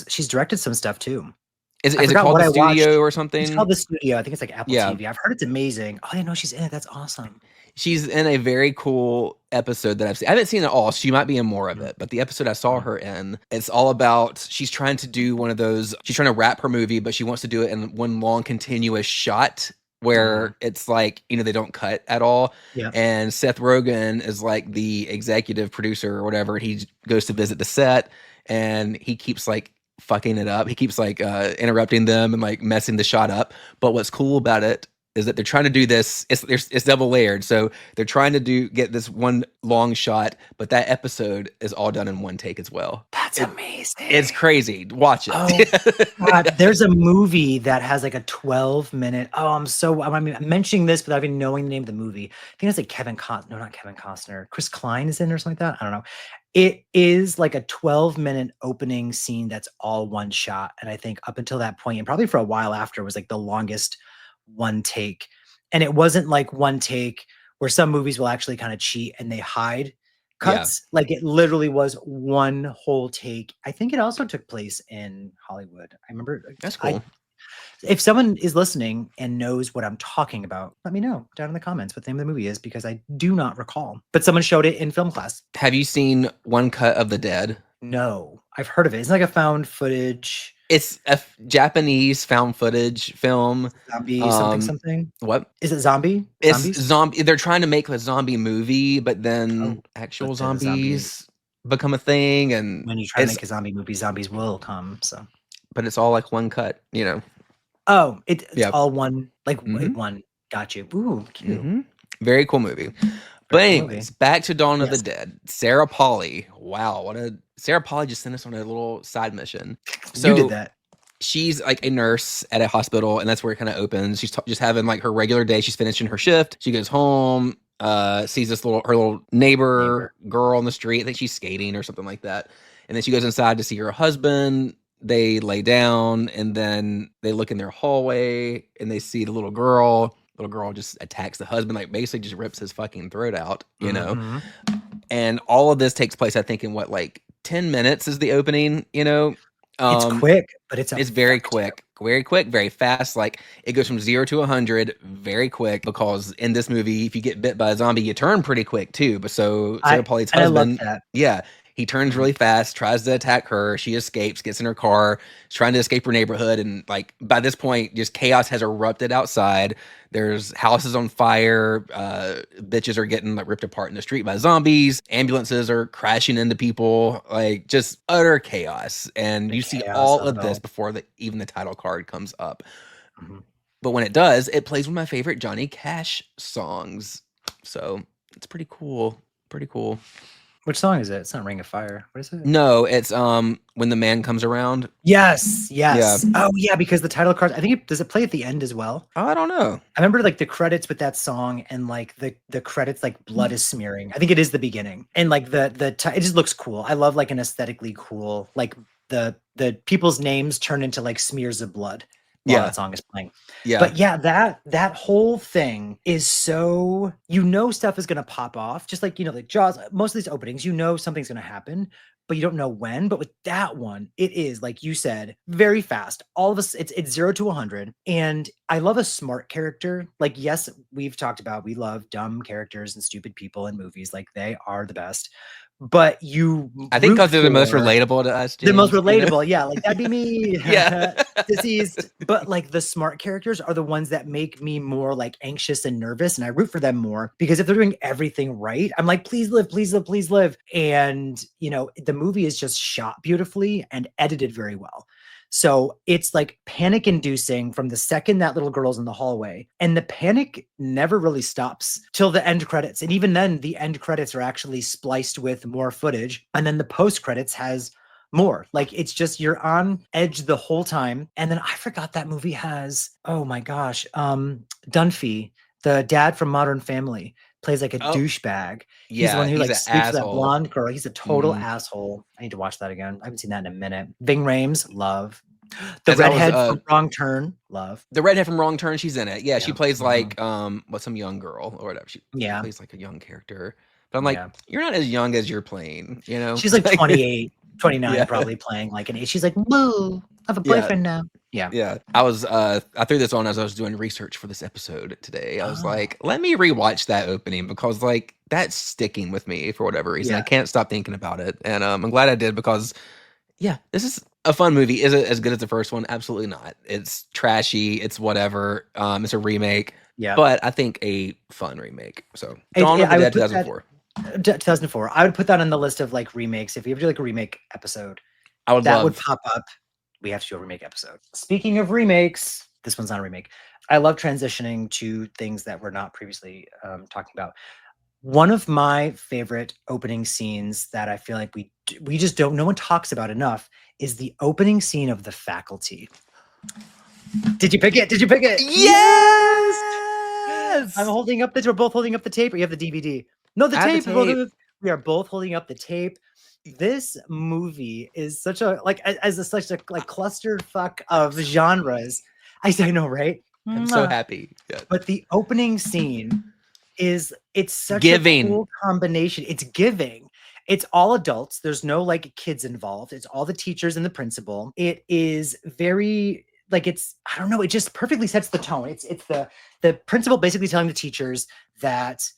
she's directed some stuff too. Is I it forgot called what The I watched. Studio or something? It's called The Studio. I think it's like Apple Yeah. TV. I've heard it's amazing. Oh, I didn't know she's in it. That's awesome. She's in a very cool episode that I've seen. I haven't seen it all. She might be in more of it, but the episode I saw her in, it's all about she's trying to do one of those. She's trying to wrap her movie, but she wants to do it in one long continuous shot where it's like, they don't cut at all. Yeah. And Seth Rogen is like the executive producer or whatever. He goes to visit the set and he keeps like fucking it up. He keeps like interrupting them and like messing the shot up. But what's cool about it is that they're trying to do this. It's double layered. So they're trying to get this one long shot, but that episode is all done in one take as well. That's amazing. It's crazy. Watch it. Oh, God, there's a movie that has like a 12-minute. Oh, I'm mentioning this without even knowing the name of the movie. I think it's like Kevin Costner. No, not Kevin Costner. Chris Klein is in or something like that. I don't know. It is like a 12-minute opening scene that's all one shot. And I think up until that point, and probably for a while after, was like the longest one take. And it wasn't like one take where some movies will actually kind of cheat and they hide cuts. Like it literally was one whole take. I think it also took place in Hollywood. I remember. That's cool. If someone is listening and knows what I'm talking about, let me know down in the comments what the name of the movie is because I do not recall. But someone showed it in film class. Have you seen One Cut of the Dead? No, I've heard of it. It's like a found footage. It's a Japanese found footage film. Zombie something. What? Is it zombie? It's Zombies? zombie. They're trying to make a zombie movie, but then actual but then zombies become a thing, and When you try to make a zombie movie, zombies will come. So, but it's all like one cut, Oh, it's Yeah. all one, like Mhm. one. Got you. Ooh, cute. Mhm. Very cool movie. But Very cool anyways, back to Dawn of the Yes. Dead. Sarah Polley. Wow, Sarah Polley just sent us on a little side mission. You did that. She's like a nurse at a hospital, and that's where it kind of opens. She's just having like her regular day. She's finishing her shift. She goes home. sees her little neighbor girl on the street. I think she's skating or something like that. And then she goes inside to see her husband. They lay down, and then they look in their hallway and they see the little girl. Little girl just attacks the husband, like basically just rips his fucking throat out, you know? Mhm. And all of this takes place, I think, in what, like 10 minutes is the opening, you know? It's quick, but it's very effective. quick, very fast. Like it goes from 0 to 100 very quick, because in this movie, if you get bit by a zombie, you turn pretty quick too. But so Sarah Pauli's And I love husband, that. yeah, he turns really fast, tries to attack her. She escapes, gets in her car, is trying to escape her neighborhood, and like by this point, just chaos has erupted outside. There's houses on fire. Bitches are getting like ripped apart in the street by zombies. Ambulances are crashing into people. Like just utter chaos. And The you see chaos all of of it this all. before even the title card comes up. Mhm. But when it does, it plays one of my favorite Johnny Cash songs. So it's pretty cool. Pretty cool. Which song is it? It's not Ring of Fire. What is it? No, it's When the Man Comes Around. Yes. Yeah. Oh yeah, because the title card. I think does it play at the end as well? I don't know. I remember like the credits with that song, and like the credits, like blood is smearing. I think it is the beginning, and like it just looks cool. I love like an aesthetically cool, like the people's names turn into like smears of blood while Yeah. that song is playing. Yeah. But yeah, that whole thing is so, stuff is gonna pop off, just like like Jaws. Most of these openings, something's gonna happen, but you don't know when. But with that one, it is like you said, very fast. All of us, it's 0 to 100, and I love a smart character. Like, yes, we've talked about we love dumb characters and stupid people in movies. Like they are the best. But I think because they're the most root for relatable to us, the most James, you know? relatable, yeah, like that'd be me. Yeah. Deceased. But like the smart characters are the ones that make me more like anxious and nervous, and I root for them more, because if they're doing everything right, I'm like, please live, please live, please live. And the movie is just shot beautifully and edited very well. So it's like panic inducing from the second that little girl's in the hallway, and the panic never really stops till the end credits. And even then, the end credits are actually spliced with more footage, and then the post credits has more. Like it's just, you're on edge the whole time. And then I forgot that movie has, oh my gosh, Dunphy, the dad from Modern Family, plays like a douchebag. He's the one who like an sleeps with that asshole. blonde girl. He's a total Mhm. asshole. I need to watch that again. I haven't seen that in a minute. Ving Rhames, love. The As I was, redhead from Wrong Turn, love. The redhead from Wrong Turn, she's in it. Yeah, she Yeah. plays like some young girl or whatever. She Yeah. plays like a young character. But I'm like, Yeah. you're not as young as you're playing, you know? She's like 28, 29, Yeah. probably playing like an age. She's like, woo, I have a Yeah. boyfriend now. Yeah. Yeah. I threw this on as I was doing research for this episode today. I was Oh. like, let me rewatch that opening, because like that's sticking with me for whatever reason. Yeah. I can't stop thinking about it. And I'm glad I did, because yeah, this is a fun movie. Is it as good as the first one? Absolutely not. It's trashy. It's whatever. It's a remake. Yeah. But I think a fun remake. So Dawn of the I would Dead put that- 2004. 2004. I would put that on the list of like remakes. If we ever do like a remake episode, I would that love. would pop up. We have to do a remake episode. Speaking of remakes, this one's not a remake. I love transitioning to things that we're not previously talking about. One of my favorite opening scenes that I feel like we just don't, no one talks about enough, is the opening scene of The Faculty. Did you pick it? Did you pick it? Yes. I'm holding up we're both holding up the tape, or you have the DVD? No, the I have tape. the tape. We are both holding up the tape. This movie is such a such a like clusterfuck of genres. I know, right? I'm so Mwah. happy. Yeah. But the opening scene it's such Giving. a cool combination. It's giving. It's all adults. There's no like kids involved. It's all the teachers and the principal. It is very like, I don't know, it just perfectly sets the tone. It's the principal basically telling the teachers that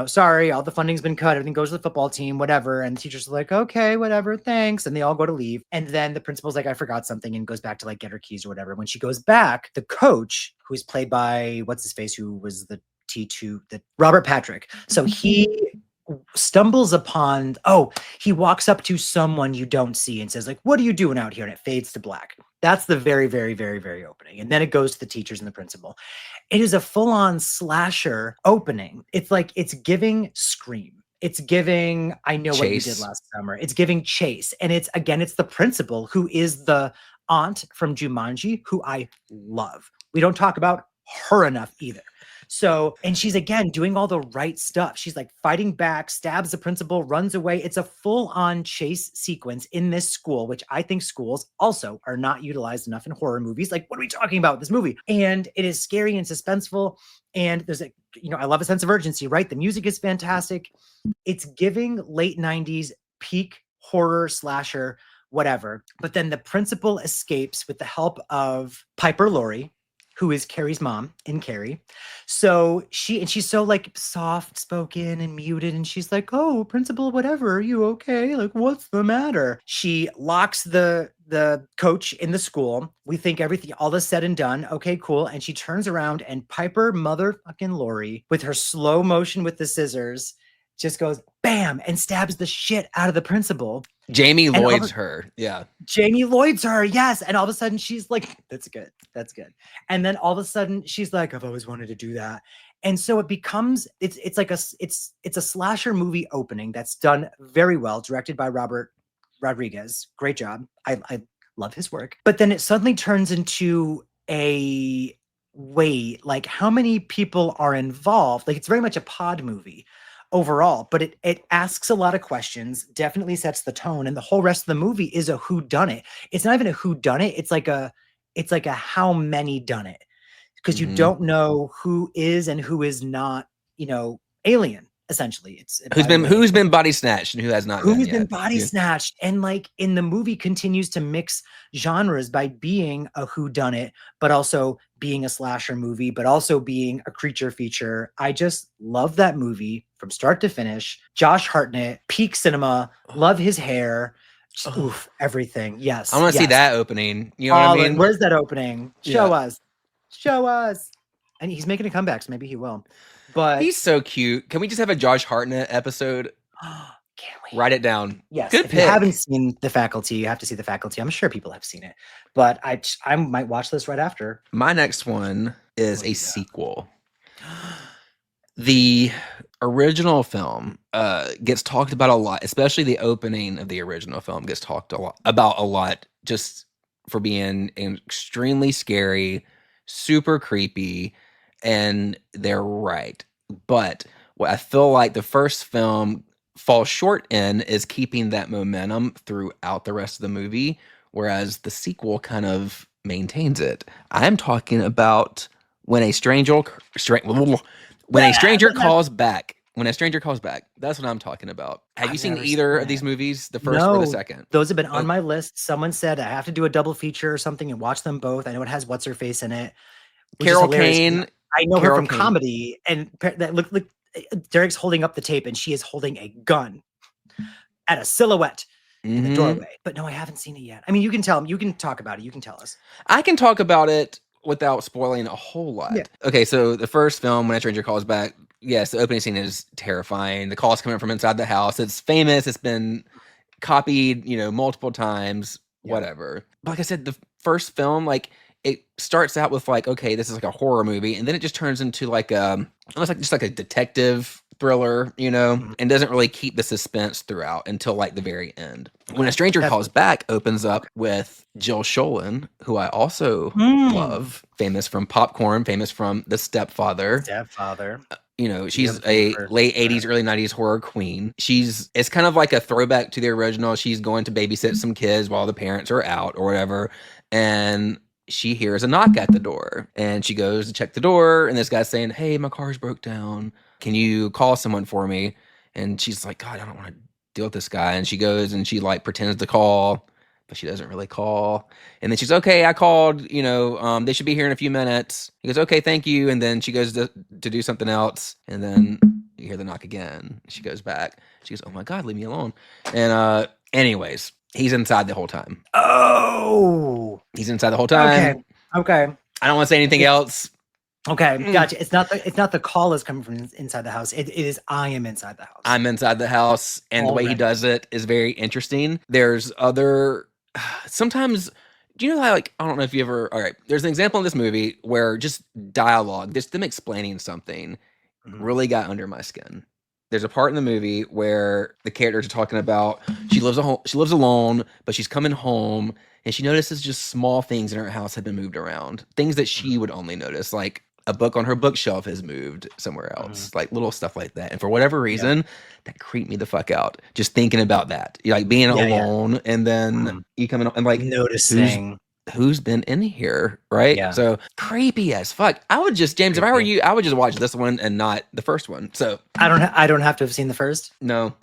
sorry, all the funding's been cut, everything goes to the football team, whatever. And the teachers are like, okay, whatever, thanks. And they all go to leave. And then the principal's like, I forgot something, and goes back to like get her keys or whatever. When she goes back, the coach, who's played by what's his face, who was the T2, the Robert Patrick. So he stumbles upon, he walks up to someone you don't see and says like, what are you doing out here? And it fades to black. That's the very, very, very, very opening. And then it goes to the teachers and the principal. It is a full-on slasher opening. It's like, it's giving Scream. It's giving, I Know What You Did Last Summer. It's giving Chase. And it's the principal, who is the aunt from Jumanji, who I love. We don't talk about her enough either. So, and she's again doing all the right stuff. She's like fighting back, stabs the principal, runs away. It's a full-on chase sequence in this school, which I think schools also are not utilized enough in horror movies. Like, what are we talking about with this movie? And it is scary and suspenseful. And there's a, I love a sense of urgency, right? The music is fantastic. It's giving late 90s peak horror slasher, whatever. But then the principal escapes with the help of Piper Laurie, who is Carrie's mom in Carrie. So she's so like soft spoken and muted. And she's like, "Oh, principal, whatever. Are you okay? Like, what's the matter?" She locks the coach in the school. We think everything, all is said and done. Okay, cool. And she turns around and Piper motherfucking Laurie with her slow motion with the scissors just goes bam and stabs the shit out of the principal. Jamie Lloyd's her. Yeah. Jamie Lloyd's her. Yes. And all of a sudden she's like, that's good. That's good. And then all of a sudden she's like, I've always wanted to do that. And so it becomes, it's like it's a slasher movie opening that's done very well, directed by Robert Rodriguez. Great job. I love his work. But then it suddenly turns into a wait, like how many people are involved? Like it's very much a pod movie overall, but it asks a lot of questions, definitely sets the tone, and the whole rest of the movie is a who done it. It's not even a who done it, it's like a how many done it, because you don't know who is and who is not, alien. Essentially, it's who's been body snatched and who has not. Who's been body snatched, and like in the movie continues to mix genres by being a whodunit, but also being a slasher movie, but also being a creature feature. I just love that movie from start to finish. Josh Hartnett, peak cinema. Love his hair. Just, oof, everything. Yes, I want to see that opening. You know what I mean? Where's that opening? Show us. And he's making a comeback, so maybe he will. But he's so cute. Can we just have a Josh Hartnett episode? Can't wait. Write it down. Yes. Good if pick. you haven't seen The Faculty, you have to see The Faculty. I'm sure people have seen it, but I might watch this right after. My next one is a sequel. The original film gets talked about a lot, especially the opening of the original film gets talked about a lot, just for being extremely scary, super creepy. And they're right. But what I feel like the first film falls short in is keeping that momentum throughout the rest of the movie, whereas the sequel kind of maintains it. I'm talking about When a Stranger Calls Back. When a Stranger Calls Back. That's what I'm talking about. Have you seen either of these movies, the first or the second? Those have been on my list. Someone said I have to do a double feature or something and watch them both. I know it has what's her face in it. Carol Kane. I know her from comedy, and that look. Derek's holding up the tape, and she is holding a gun at a silhouette in the doorway. But no, I haven't seen it yet. I mean, you can tell him. You can talk about it. You can tell us. I can talk about it without spoiling a whole lot. Yeah. Okay, so the first film, When a Stranger Calls Back, yes, the opening scene is terrifying. The calls coming from inside the house. It's famous. It's been copied, multiple times. Whatever. But like I said, the first film, like, it starts out with like, okay, this is like a horror movie, and then it just turns into like almost like just like a detective thriller, and doesn't really keep the suspense throughout until like the very end. When a Stranger Calls Back opens up with Jill Schoelen, who I also love, famous from Popcorn, famous from The Stepfather. She's a late 80s, early 90s horror queen. It's kind of like a throwback to the original. She's going to babysit some kids while the parents are out or whatever, and she hears a knock at the door, and she goes to check the door, and this guy's saying, "Hey, my car's broke down. Can you call someone for me?" And she's like, "God, I don't want to deal with this guy." And she goes and she like pretends to call, but she doesn't really call. And then she's, "Okay, I called, they should be here in a few minutes." He goes, "Okay, thank you." And then she goes to do something else, and then you hear the knock again. She goes back. She goes, "Oh my God, leave me alone." And anyways, he's inside the whole time. Oh, he's inside the whole time. Okay. I don't want to say anything else. Okay, gotcha. It's not the call is coming from inside the house. It is I am inside the house. I'm inside the house, and the way he does it is very interesting. There's sometimes, do you know how, like, I don't know if you ever, all right, there's an example in this movie where just dialogue, just them explaining something really got under my skin. There's a part in the movie where the characters are talking about she lives alone, but she's coming home and she notices just small things in her house have been moved around. Things that she would only notice, like a book on her bookshelf has moved somewhere else, like little stuff like that. And for whatever reason, that creeped me the fuck out. Just thinking about that, like being Yeah, yeah. alone, and then you coming and like Noticing. who's been in here, right? Yeah. So creepy as fuck. I would just, James, if I were Creepy. you, I would just watch this one and not the first one. So I don't have to have seen the first. no.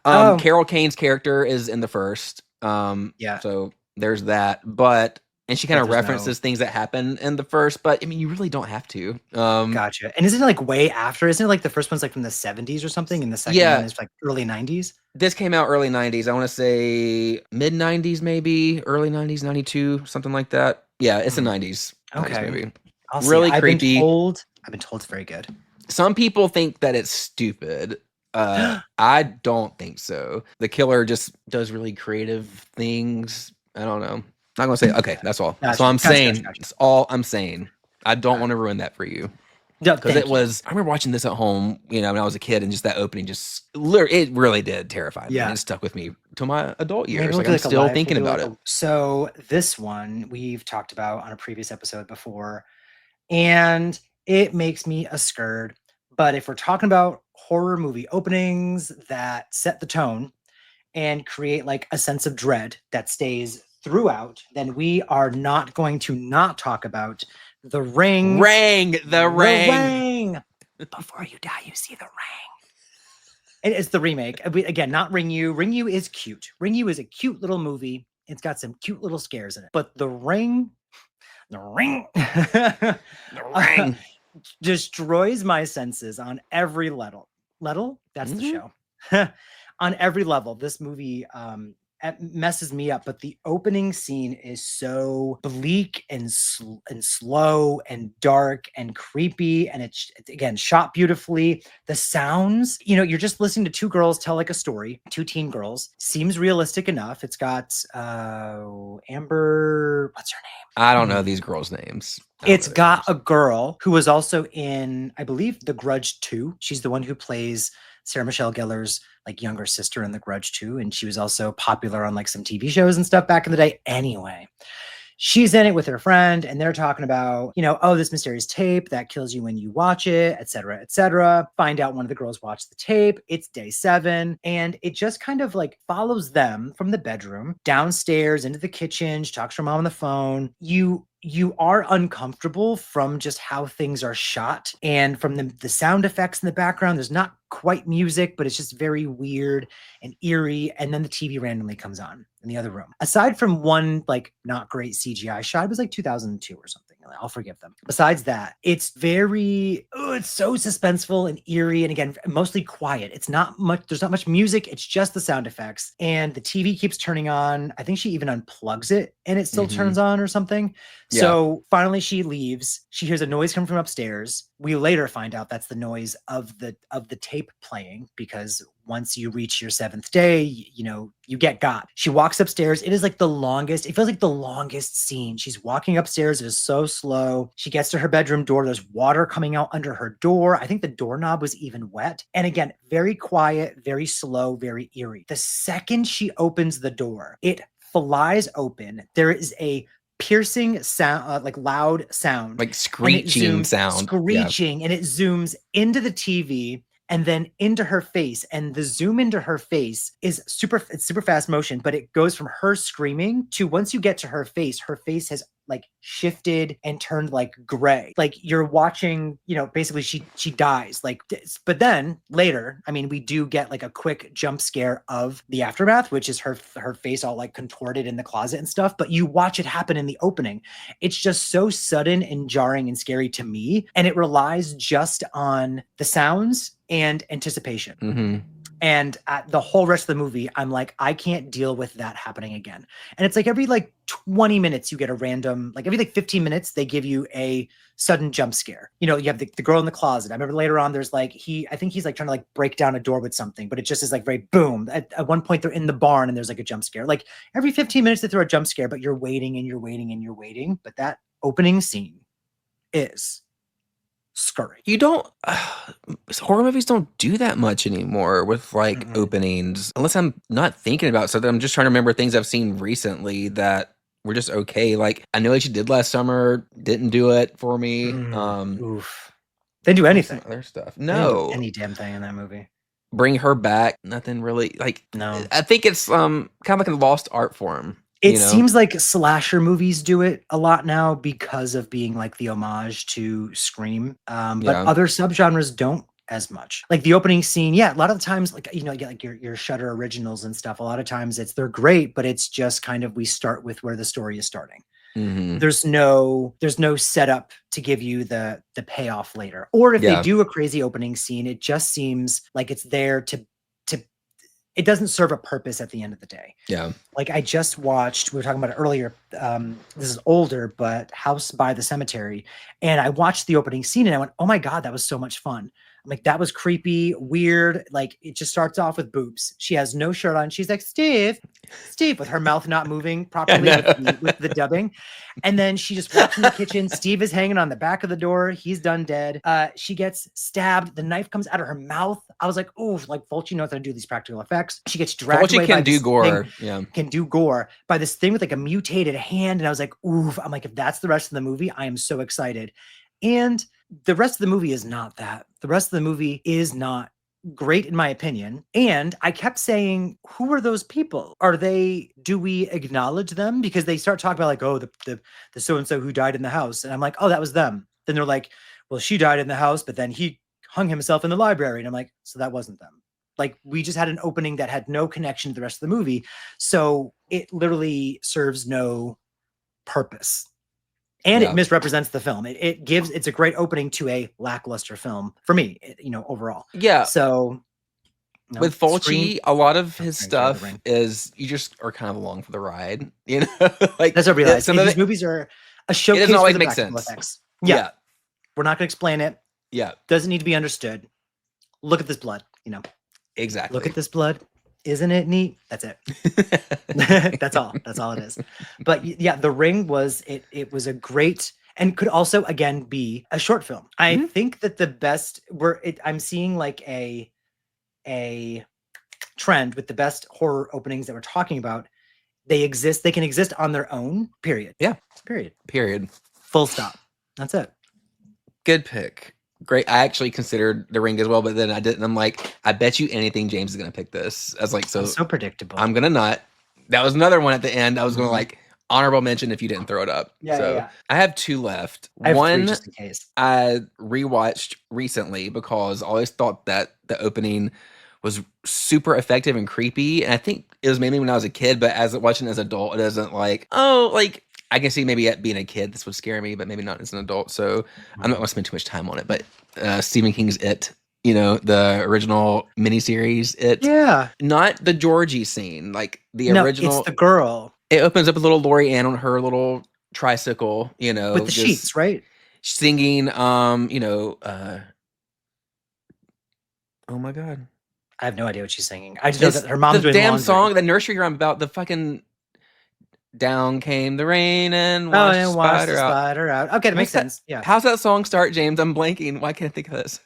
Oh. Carol Kane's character is in the first. Yeah. So there's that. But and she kind of But there's references things that happen in the first, but I mean, you really don't have to. Gotcha. And isn't it like way after? Isn't it like the first one's like from the 70s or something, and the second Yeah. one is like early 90s? This came out early 90s. I want to say mid 90s, maybe early 90s, 92, something like that. Yeah, it's a 90s. 90s Okay. movie. I'll see. Really I've creepy. I've been told it's very good. Some people think that it's stupid. I don't think so. The killer just does really creative things. I don't know. Not gonna say. Okay, that's all. That's all I'm saying. It's all I'm saying. I don't want to ruin that for you. No, Because it was, I remember watching this at home, when I was a kid, and just that opening it really did terrify me. Yeah. And it stuck with me to my adult Maybe years. we'll Like, do, I'm a still live- thinking we'll do, about it. So this one we've talked about on a previous episode before, and it makes me a scared. But if we're talking about horror movie openings that set the tone and create like a sense of dread that stays throughout, then we are not going to not talk about The Ring. The Ring. Before you die, you see the ring. And it's the remake. Again, not Ring You. Ring You is cute. Ring You is a cute little movie. It's got some cute little scares in it. But The Ring, The Ring. destroys my senses on every level. That's the show. On every level, this movie it messes me up. But the opening scene is so bleak and slow and dark and creepy, and it's again shot beautifully. The sounds, you're just listening to two girls tell like a story. Two teen girls, seems realistic enough. It's got Amber, what's her name? I don't know these girls' names. It's got a girl who was also in, I believe, The Grudge 2. She's the one who plays Sarah Michelle Gellar's like younger sister in The Grudge 2, and she was also popular on like some TV shows and stuff back in the day. Anyway, she's in it with her friend, and they're talking about, this mysterious tape that kills you when you watch it, etc., etc. Find out one of the girls watched the tape. It's day 7, and it just kind of like follows them from the bedroom downstairs into the kitchen. She talks to her mom on the phone. You are uncomfortable from just how things are shot and from the sound effects in the background. There's not quite music, but it's just very weird and eerie. And then the TV randomly comes on in the other room. Aside from one like not great CGI shot, it was like 2002 or something. I'll forgive them. Besides that, it's it's so suspenseful and eerie. And again, mostly quiet. There's not much music. It's just the sound effects. And the TV keeps turning on. I think she even unplugs it and it still turns on or something. Yeah. So finally she leaves. She hears a noise coming from upstairs. We later find out that's the noise of the tape playing, because once you reach your 7th day, you get got. She walks upstairs. It is like it feels like the longest scene. She's walking upstairs. It is so slow. She gets to her bedroom door. There's water coming out under her door. I think the doorknob was even wet. And again, very quiet, very slow, very eerie. The second she opens the door, it flies open. There is a piercing sound, like loud sound, like screeching sound, and it zooms into the TV and then into her face. And the zoom into her face is super fast motion, but it goes from her screaming to, once you get to her face has like shifted and turned like gray. Like you're watching, basically she dies. But then later, we do get like a quick jump scare of the aftermath, which is her face all like contorted in the closet and stuff. But you watch it happen in the opening. It's just so sudden and jarring and scary to me. And it relies just on the sounds and anticipation. Mm-hmm. And the whole rest of the movie, I'm like, I can't deal with that happening again. And it's like every like 20 minutes, you get a random, like every like 15 minutes, they give you a sudden jump scare. You have the girl in the closet. I remember later on, there's like, I think he's like trying to like break down a door with something, but it just is like very boom. At one point, they're in the barn and there's like a jump scare. Like every 15 minutes, they throw a jump scare, but you're waiting and you're waiting and you're waiting. But that opening scene is scurry. Horror movies don't do that much anymore with like openings, unless I'm not thinking about something. I'm just trying to remember things I've seen recently that were just okay. Like I know what you did last summer, didn't do it for me. Oof. They didn't do anything. Some other stuff. They didn't do No. any damn thing in that movie. Bring Her Back, nothing really. Like No. I think it's kind of like a lost art form. It seems like slasher movies do it a lot now because of being like the homage to Scream. But Yeah. other subgenres don't as much. Like the opening scene, yeah, a lot of the times, like, you know, you get like your Shudder originals and stuff. A lot of times they're great, but it's just kind of we start with where the story is starting. Mhm. There's no setup to give you the payoff later. Or if they Yeah. do a crazy opening scene, it just seems like it's there to it doesn't serve a purpose at the end of the day. Yeah. Like I just watched, we were talking about it earlier. This is older, but House by the Cemetery. And I watched the opening scene and I went, oh my God, that was so much fun. I'm like, that was creepy, weird. Like it just starts off with boobs. She has no shirt on. She's like, Steve, with her mouth not moving properly with the dubbing. And then she just walks in the kitchen. Steve is hanging on the back of the door. He's done dead. She gets stabbed. The knife comes out of her mouth. I was like, oh, like Fulci knows how to do these practical effects. She gets dragged Fulci away by can do this gore. thing- Yeah. Can do gore by this thing with like a mutated hand. And I was like, oof. I'm like, if that's the rest of the movie, I am so excited. And the rest of the movie is not that. The rest of the movie is not great in my opinion. And I kept saying, who are those people? Do we acknowledge them? Because they start talking about like, oh, the so-and-so who died in the house. And I'm like, oh, that was them. Then they're like, well, she died in the house, but then he hung himself in the library. And I'm like, so that wasn't them. Like we just had an opening that had no connection to the rest of the movie. So it literally serves no purpose. And Yeah. it misrepresents the film. It's a great opening to a lackluster film for me, overall. Yeah. So With Fulci, Scream- a lot of his Scream's right, The stuff Ring. is you just are kind of along for the ride, you know. Like That's what I realized. some of These it, movies are a showcase doesn't for always the make practical sense. effects. yeah, Yeah, we're not going to explain it. yeah, Doesn't need to be understood. Look at this blood. exactly. Look at this blood. Isn't it neat? That's it. That's all. That's all it is. But yeah, The Ring was it was a great and could also again be a short film. I Mhm. think that the best I'm seeing like a trend with the best horror openings that we're talking about. They can exist on their own, period. Yeah. Period. Period. Full stop. That's it. Good pick. Great. I actually considered The Ring as well, but then I didn't. I'm like, I bet you anything James is gonna pick this. I was like, So predictable. I'm gonna not. That was another one at the end. I was gonna Mhm. like honorable mention if you didn't throw it up. Yeah, so yeah. I have two left. I have One three just in case. I rewatched recently because I always thought that the opening was super effective and creepy. And I think it was mainly when I was a kid, but as watching as an adult, it doesn't like, oh, like I can see maybe being a kid, this would scare me, but maybe not as an adult. So I'm not going to spend too much time on it. But Stephen King's It, the original miniseries, It, Yeah. not the Georgie scene, like the No, original. it's the girl It opens up with little Lori Ann on her little tricycle, with the just sheets, right? singing, oh my God. I have no idea what she's singing. I just know It's that her mom's the doing damn laundry. song, the nursery rhyme about the fucking down came the rain and Oh, washed and the wash spider the out. spider out. Okay, that makes What's that? sense. Yeah. How's that song start, James? I'm blanking. Why can't I think of this?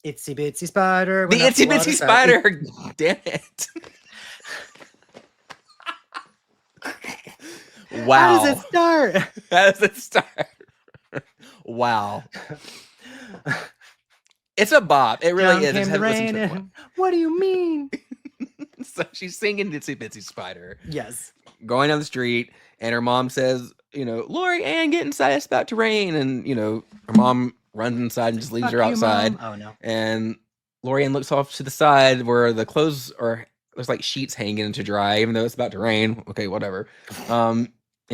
Itsy bitsy spider. The went up Itsy water's Bitsy out. Spider. Damn it. Wow. How does it start? How does it start? Wow. It's a bop. It really Down is. I came just the haven't listened rain to it and- What do you mean? So she's singing Itsy Bitsy Spider, Yes. going down the street, and her mom says, Lori Ann, get inside, it's about to rain. And, her mom runs inside and just leaves Fuck her you, outside. Mom. Oh no. And Lori Ann looks off to the side where the clothes there's like sheets hanging to dry, even though it's about to rain. Okay, whatever. And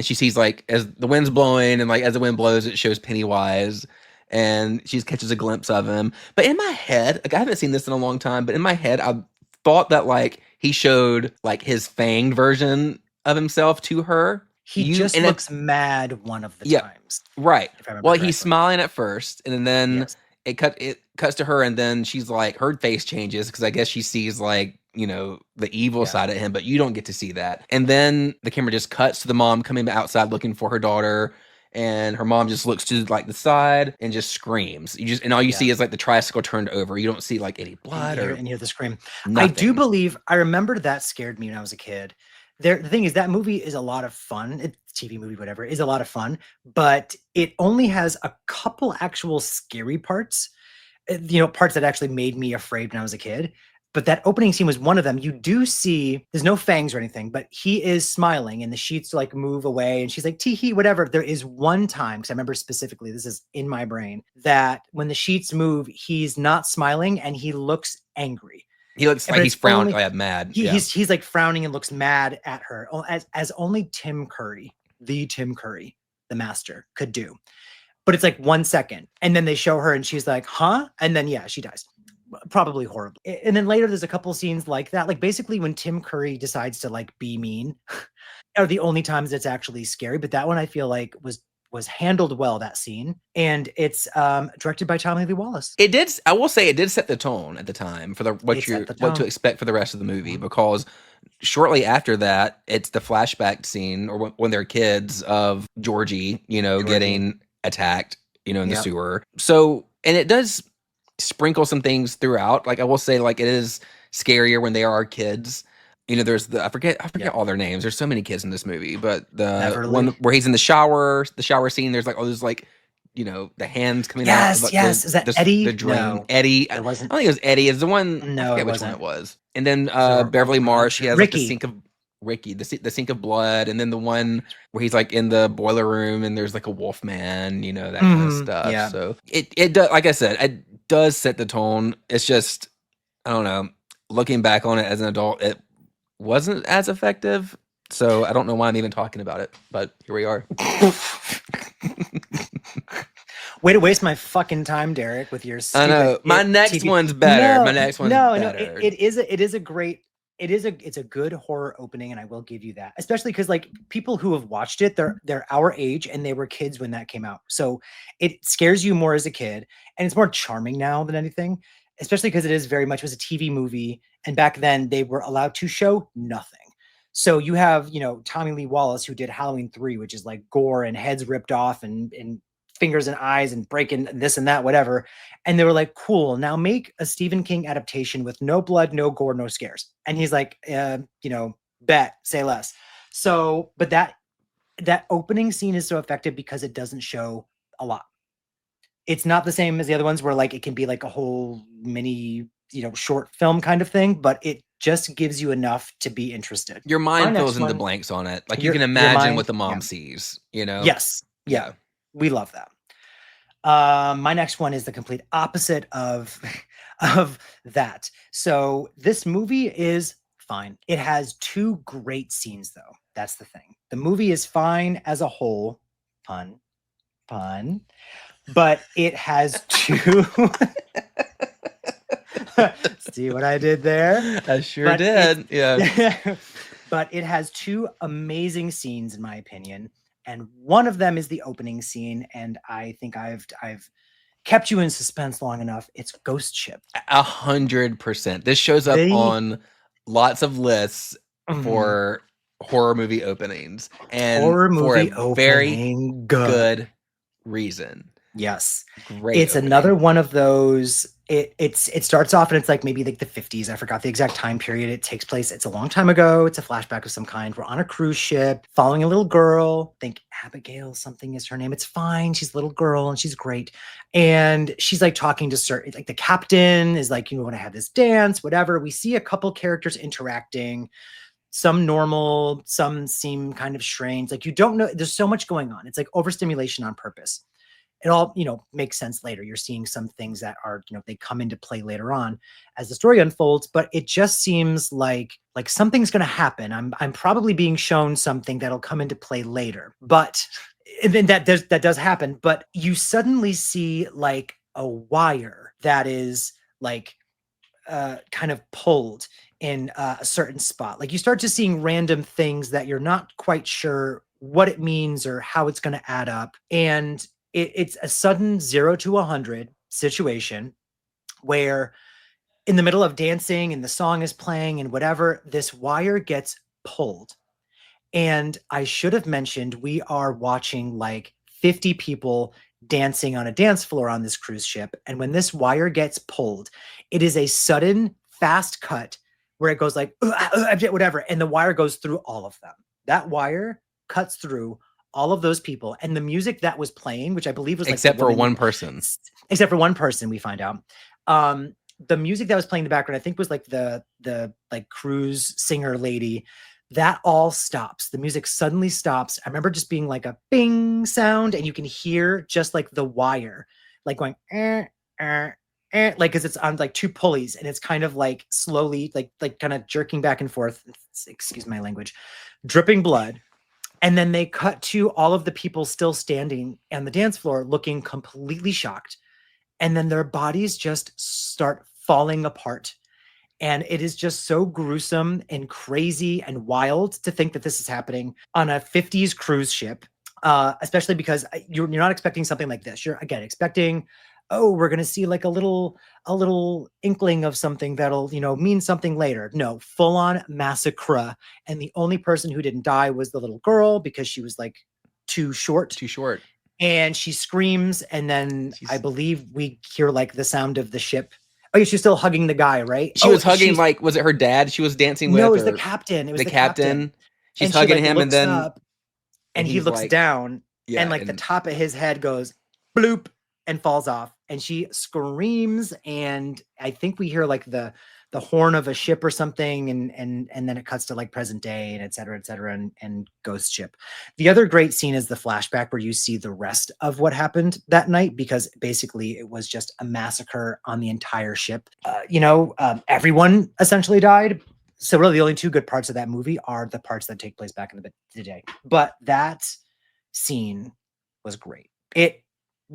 she sees like as the wind's blowing and like as the wind blows, it shows Pennywise. And she catches a glimpse of him. But in my head, like I haven't seen this in a long time, but in my head, I thought that like he showed like his fanged version of himself to her. He just and it- looks mad one of the Yeah. times. Right. If I remember Well, correctly. he's smiling at first, and then Yes. it cuts to her, and then she's like, her face changes because I guess she sees like the evil Yeah. side of him, but you don't get to see that. And then the camera just cuts to the mom coming outside looking for her daughter. And her mom just looks to like the side and just screams. And all you Yeah. see is like the tricycle turned over. You don't see like any blood and or hear the scream. nothing. I do believe I remember that scared me when I was a kid. The thing is that movie is a lot of fun. It's TV movie, whatever, is a lot of fun, but it only has a couple actual scary parts. Parts that actually made me afraid when I was a kid. But that opening scene was one of them. You do see there's no fangs or anything, but he is smiling and the sheets like move away and she's like, tee hee, whatever. There is one time, because I remember specifically, this is in my brain, that when the sheets move, he's not smiling and he looks angry. He looks But like he's it's frowning, only- mad. He's like frowning and looks mad at her, as only Tim Curry, the master, could do. But it's like 1 second. And then they show her and she's like, huh? And then, yeah, she dies. Probably horribly. And then later there's a couple scenes like that. Like basically when Tim Curry decides to like be mean are the only times it's actually scary. But that one I feel like was handled well, that scene. And it's directed by Tommy Lee Wallace. It did. I will say it did set the tone at the time for what It set the what to tone. expect for the rest of the movie, Mhm. because shortly after that, it's the flashback scene, or when they're kids, of Georgie, Georgie. getting attacked, in the Yep. sewer. So, and it does sprinkle some things throughout. Like I will say, like it is scarier when they are kids. There's I forget Yep. all their names. There's so many kids in this movie, but the Beverly. one where he's in the shower scene, there's like all those like, the hands coming out. Yes, like, yes. Is that Eddie? The drain. No, Eddie. I it wasn't. don't think it was Eddie. It's the one. No, I it forget which one wasn't. it was. And then So, Beverly Marsh. He has like the Ricky. sink of Ricky, the sink of blood, and then the one where he's like in the boiler room and there's like a wolf man, that kind of Mhm, stuff. yeah. So it does, like I said, it does set the tone. It's just, I don't know, looking back on it as an adult, it wasn't as effective. So I don't know why I'm even talking about it, but here we are. Way to waste my fucking time, Derek, with your I stupid know. My it next TV. one's better. No, My next one's no, better. it is a great. It's a good horror opening, and I will give you that. Especially because like people who have watched it, they're our age and they were kids when that came out, so it scares you more as a kid, and it's more charming now than anything. Especially because it was a TV movie, and back then they were allowed to show nothing. So you have Tommy Lee Wallace, who did Halloween 3, which is like gore and heads ripped off and fingers and eyes and breaking this and that, whatever. And they were like, cool, now make a Stephen King adaptation with no blood, no gore, no scares. And he's like, bet, say less. So, but that opening scene is so effective because it doesn't show a lot. It's not the same as the other ones where like it can be like a whole mini, short film kind of thing, but it just gives you enough to be interested. Your mind My fills next in the one- blanks on it. Like you Your- can your imagine mind- what the mom yeah. sees, Yes. Yeah. We love that. My next one is the complete opposite of that. So this movie is fine. It has 2 great scenes though. That's the thing. The movie is fine as a whole. Fun. But it has 2 See what I did there? I sure But did. Yeah. But it has 2 amazing scenes in my opinion, and one of them is the opening scene, and I think I've kept you in suspense long enough. It's Ghost Ship. 100%. This shows up They- on lots of lists Mhm. for horror movie openings, and horror for movie a very opening good reason. Yes. Great. It's opening. another one of those. It starts off and it's like maybe like the 50s. I forgot the exact time period it takes place. It's a long time ago. It's a flashback of some kind. We're on a cruise ship following a little girl. I think Abigail something is her name. It's fine. She's a little girl and she's great. And she's like talking to certain, like the captain is like, want to have this dance, whatever. We see a couple characters interacting. Some normal, some seem kind of strange. Like you don't know. There's so much going on. It's like overstimulation on purpose. It all, makes sense later. You're seeing some things that are, they come into play later on as the story unfolds, but it just seems like something's going to happen. I'm probably being shown something that'll come into play later, but and then that does happen. But you suddenly see like a wire that is like kind of pulled in a certain spot. Like you start to seeing random things that you're not quite sure what it means or how it's going to add up. And it's a sudden 0 to 100 situation where in the middle of dancing and the song is playing and whatever, this wire gets pulled. And I should have mentioned, we are watching like 50 people dancing on a dance floor on this cruise ship. And when this wire gets pulled, it is a sudden fast cut where it goes like whatever, and the wire goes through all of them. That wire cuts through all of those people, and the music that was playing, which I believe was like Except the for woman, one person. except for one person, we find out. The music that was playing in the background, I think, was like the like cruise singer lady. That all stops. The music suddenly stops. I remember just being like a bing sound, and you can hear just like the wire, like going like, because it's on like two pulleys, and it's kind of like slowly, like kind of jerking back and forth. Excuse my language, dripping blood. And then they cut to all of the people still standing on the dance floor, looking completely shocked. And then their bodies just start falling apart. And it is just so gruesome and crazy and wild to think that this is happening on a 50s cruise ship, especially because you're not expecting something like this. You're, again, expecting, oh, we're going to see like a little inkling of something that'll, mean something later. No, full on massacre. And the only person who didn't die was the little girl, because she was like too short. And she screams, and then I believe we hear like the sound of the ship. Oh, yeah, she's still hugging the guy, right? She was hugging, like, was it her dad she was dancing with? No, it was the captain. It was the captain. She's hugging him, and then up, and he looks down, and like the top of his head goes bloop and falls off, and she screams, and I think we hear like the horn of a ship or something, and then it cuts to like present day, and et cetera, and ghost ship. The other great scene is the flashback where you see the rest of what happened that night, because basically it was just a massacre on the entire ship. Everyone essentially died. So really the only two good parts of that movie are the parts that take place back in the day. But that scene was great. It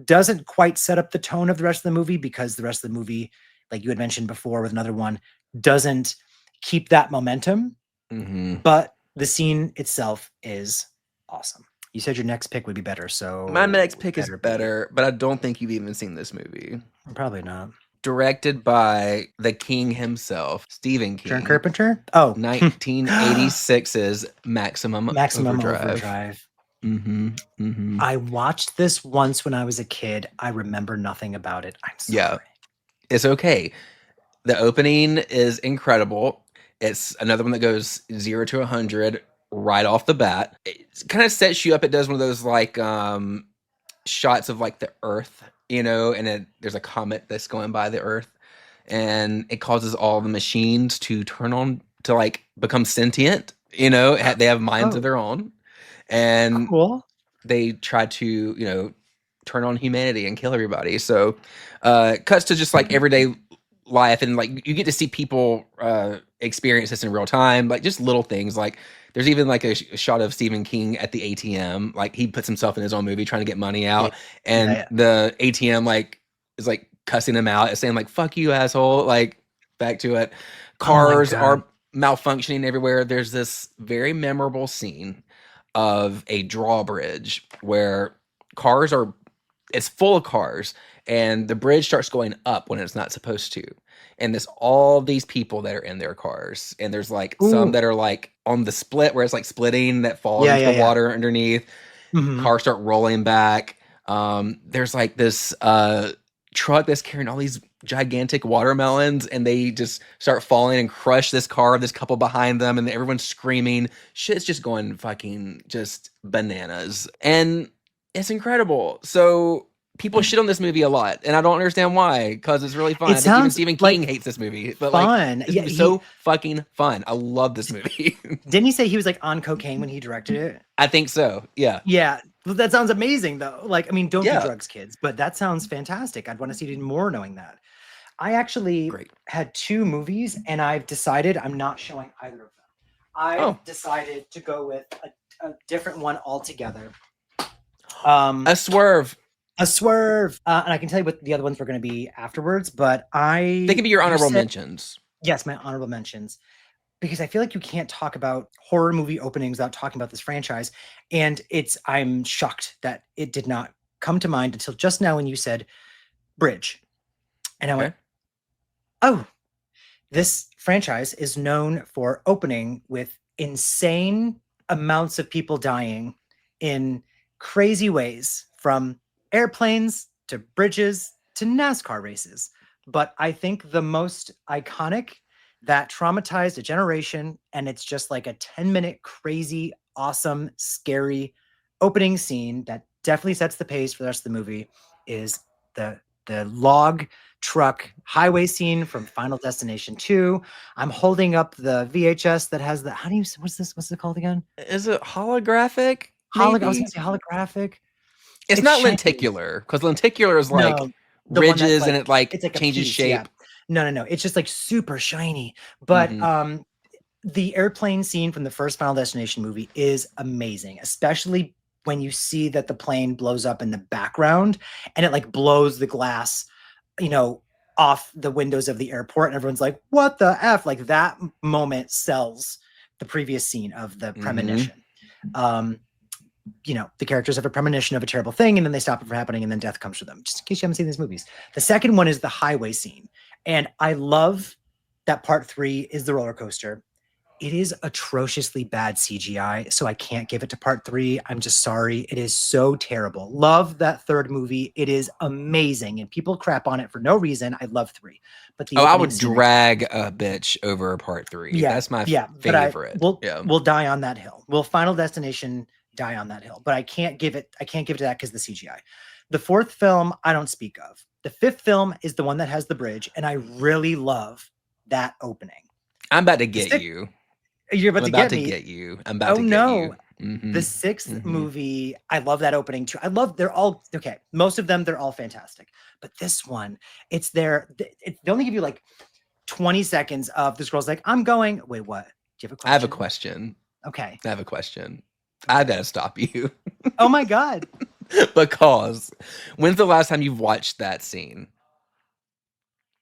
doesn't quite set up the tone of the rest of the movie, because the rest of the movie, like you had mentioned before with another one, doesn't keep that momentum. But the scene itself is awesome. You said your next pick would be better, so my next pick is better, but I don't think you've even seen this movie. Probably not. Directed by the king himself, Stephen King. John Carpenter? Oh. 1986's Maximum Overdrive. I watched this once when I was a kid. I remember nothing about it. I'm sorry. Yeah, it's okay. The opening is incredible. It's another one that goes 0 to 100 right off the bat. It kind of sets you up. It does one of those like shots of like the Earth, and there's a comet that's going by the Earth, and it causes all the machines to turn on to like become sentient. They have minds of their own, and they try to turn on humanity and kill everybody. So cuts to just like everyday life, and like you get to see people experience this in real time, like just little things. Like there's even like a shot of Stephen King at the ATM, like he puts himself in his own movie trying to get money out, and the ATM like is like cussing him out, saying like "fuck you, asshole," like back to it. Cars are malfunctioning everywhere. There's this very memorable scene of a drawbridge where it's full of cars, and the bridge starts going up when it's not supposed to. And there's all these people that are in their cars. And there's like some that are like on the split where it's like splitting that fall into the water underneath. Cars start rolling back. There's like this truck that's carrying all these gigantic watermelons, and they just start falling and crush this car of this couple behind them, and everyone's screaming. Shit's just going fucking just bananas. And it's incredible. So people shit on this movie a lot, and I don't understand why, because it's really fun. I think even Stephen King hates this movie, but fun. Like, it's so fucking fun. I love this movie. Didn't he say he was like on cocaine when he directed it? I think so. Yeah. Yeah. Well, that sounds amazing, though. Like, I mean, don't do drugs, kids, but that sounds fantastic. I'd want to see even more knowing that. I actually had two movies, and I've decided I'm not showing either of them. I've decided to go with a different one altogether. A swerve. And I can tell you what the other ones were going to be afterwards, but they can be your honorable mentions. Yes, my honorable mentions, because I feel like you can't talk about horror movie openings without talking about this franchise. And I'm shocked that it did not come to mind until just now when you said Bridge. And I went, oh, this franchise is known for opening with insane amounts of people dying in crazy ways, from airplanes to bridges to NASCAR races. But I think the most iconic that traumatized a generation, and it's just like a 10-minute crazy, awesome, scary opening scene that definitely sets the pace for the rest of the movie. Is the log truck highway scene from Final Destination 2. I'm holding up the VHS that has the how do you what's it called again? Is it holographic? I was Maybe? gonna say holographic. It's It's not shiny. lenticular, because lenticular is like No, the one that's ridges like and it like it's like a changes piece, shape. yeah. No. It's just like super shiny. But Mhm. the airplane scene from the first Final Destination movie is amazing, especially when you see that the plane blows up in the background and it like blows the glass, you know, off the windows of the airport, and everyone's like, "What the f?" Like that moment sells the previous scene of the Mhm. premonition. The characters have a premonition of a terrible thing, and then they stop it from happening, and then death comes for them. Just in case you haven't seen these movies. The second one is the highway scene, and I love that part 3 is the roller coaster. It is atrociously bad CGI, so I can't give it to part 3. I'm just sorry. It is so terrible. Love that third movie. It is amazing, and people crap on it for no reason. I love 3, but the Oh, I opening would scene, drag a bitch over part 3. yeah, That's my but I favorite. will Yeah. will die on that hill. Will Final Destination die on that hill? But I can't give it to that because the CGI. The fourth film I don't speak of. The fifth film is the one that has the bridge, and I really love that opening. I'm about to The get sixth, you. you're I'm about to about get to me. get you. I'm about Oh to get no. you. Mhm. The sixth Mhm. movie, I love that opening too. They're all okay. Most of them, they're all fantastic. But this one, they only give you like 20 seconds of this girl's like, I'm going. Wait, what? Do you have a question? I have a question. Okay. I have a question. I gotta stop you. Oh my God. Because when's the last time you've watched that scene?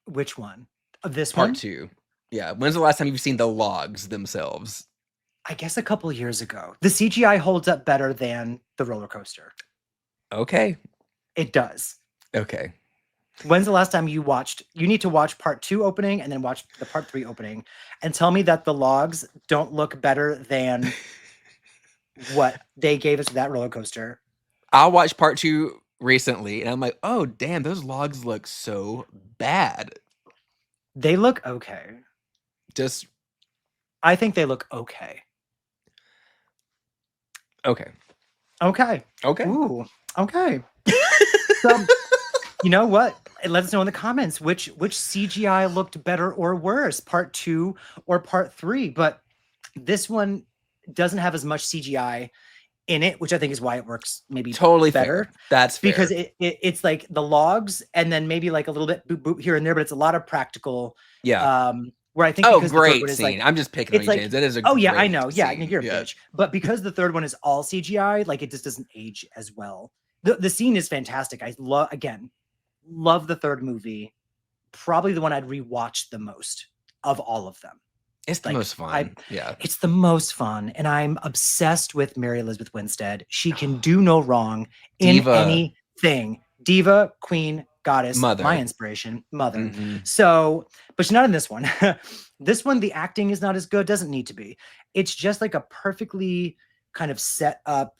Which one? Of this Part one? 2. Yeah. When's the last time you've seen the logs themselves? I guess a couple years ago. The CGI holds up better than the roller coaster. Okay. It does. Okay. When's the last time you need to watch part 2 opening and then watch the part 3 opening and tell me that the logs don't look better than what they gave us with that roller coaster. I watched part 2 recently and I'm like, oh damn, those logs look so bad. They look okay. Just I think they look okay. okay. Okay. Okay. Ooh. Okay. So, you know what? Let us know in the comments which CGI looked better or worse, part 2 or part 3. But this one doesn't have as much CGI in it, which I think is why it works maybe Totally better. fair. That's fair. Because it's like the logs and then maybe like a little bit boop boop here and there, but it's a lot of practical. Yeah. Where I think Oh, because the third great one is scene. like I'm just picking on it's you, like James. That is a oh yeah, I great know. Yeah, scene. you're a Yeah. bitch. But because the third one is all CGI, like it just doesn't age as well. The scene is fantastic. I love the third movie. Probably the one I'd rewatch the most of all of them. It's the Like, most fun. Yeah. It's the most fun, and I'm obsessed with Mary Elizabeth Winstead. She can do no wrong in Diva. anything. Diva, queen, goddess, Mother. my inspiration, mother. Mhm. So, but she's not in this one. This one, the acting is not as good. Doesn't need to be. It's just like a perfectly kind of set up.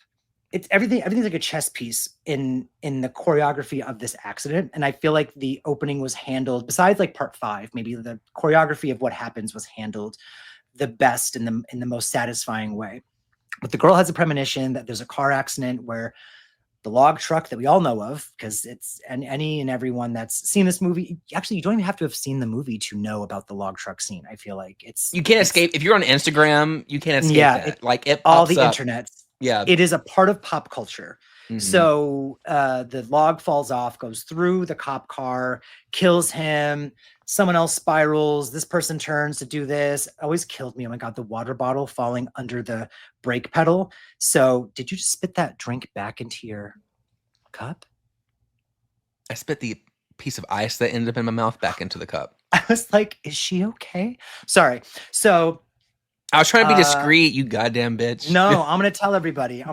It's everything's like a chess piece in the choreography of this accident, and I feel like the opening was handled, besides like part 5, maybe the choreography of what happens was handled the best in the most satisfying way. But the girl has a premonition that there's a car accident where the log truck that we all know of, because it's any and everyone that's seen this movie, actually you don't even have to have seen the movie to know about the log truck scene. I feel like You can't escape if you're on Instagram. You can't escape Yeah, that. Like it all pops the up. internet. Yeah. It is a part of pop culture. Mhm. So the log falls off, goes through the cop car, kills him. Someone else spirals. This person turns to do this. Always killed me. Oh my God, the water bottle falling under the brake pedal. So did you just spit that drink back into your cup? I spit the piece of ice that ended up in my mouth back into the cup. I was like, is she okay? Sorry. So I was trying to be discreet, you goddamn bitch. no, I'm gonna tell everybody.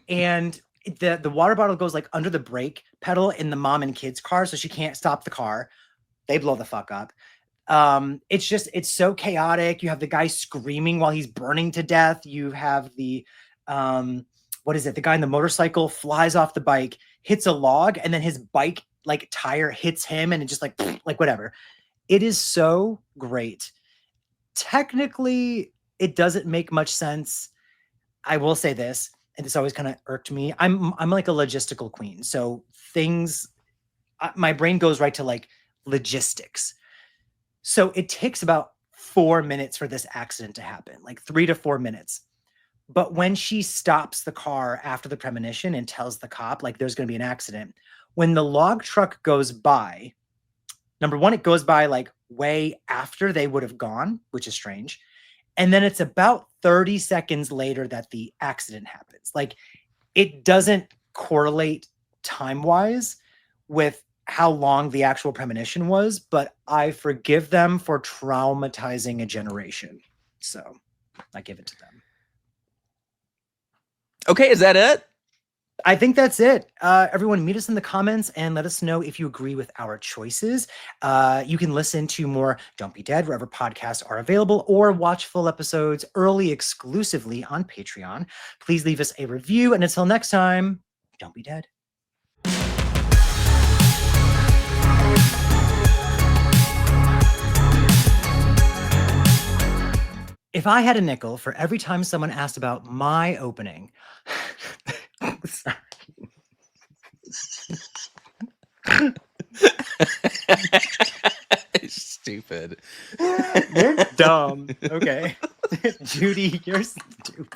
And the water bottle goes like under the brake pedal in the mom and kids car, so she can't stop the car. They blow the fuck up. It's so chaotic. You have the guy screaming while he's burning to death. You have the what is it? The guy in the motorcycle flies off the bike, hits a log, and then his bike like tire hits him, and it just like whatever. It is so great. Technically, it doesn't make much sense. I will say this, and this always kind of irked me. I'm like a logistical queen. So things my brain goes right to like logistics. So it takes about 4 minutes for this accident to happen, like 3 to 4 minutes. But when she stops the car after the premonition and tells the cop, like, there's going to be an accident, when the log truck goes by, number one, it goes by like way after they would have gone, which is strange. And then it's about 30 seconds later that the accident happens. Like, it doesn't correlate time wise with how long the actual premonition was, but I forgive them for traumatizing a generation. So I give it to them. Okay, is that it? I think that's it. Everyone, meet us in the comments and let us know if you agree with our choices. You can listen to more Don't Be Dead wherever podcasts are available, or watch full episodes early exclusively on Patreon. Please leave us a review, and until next time, don't be dead. If I had a nickel for every time someone asked about my opening, sorry. Stupid. You're dumb. Okay. Judy, you're stupid.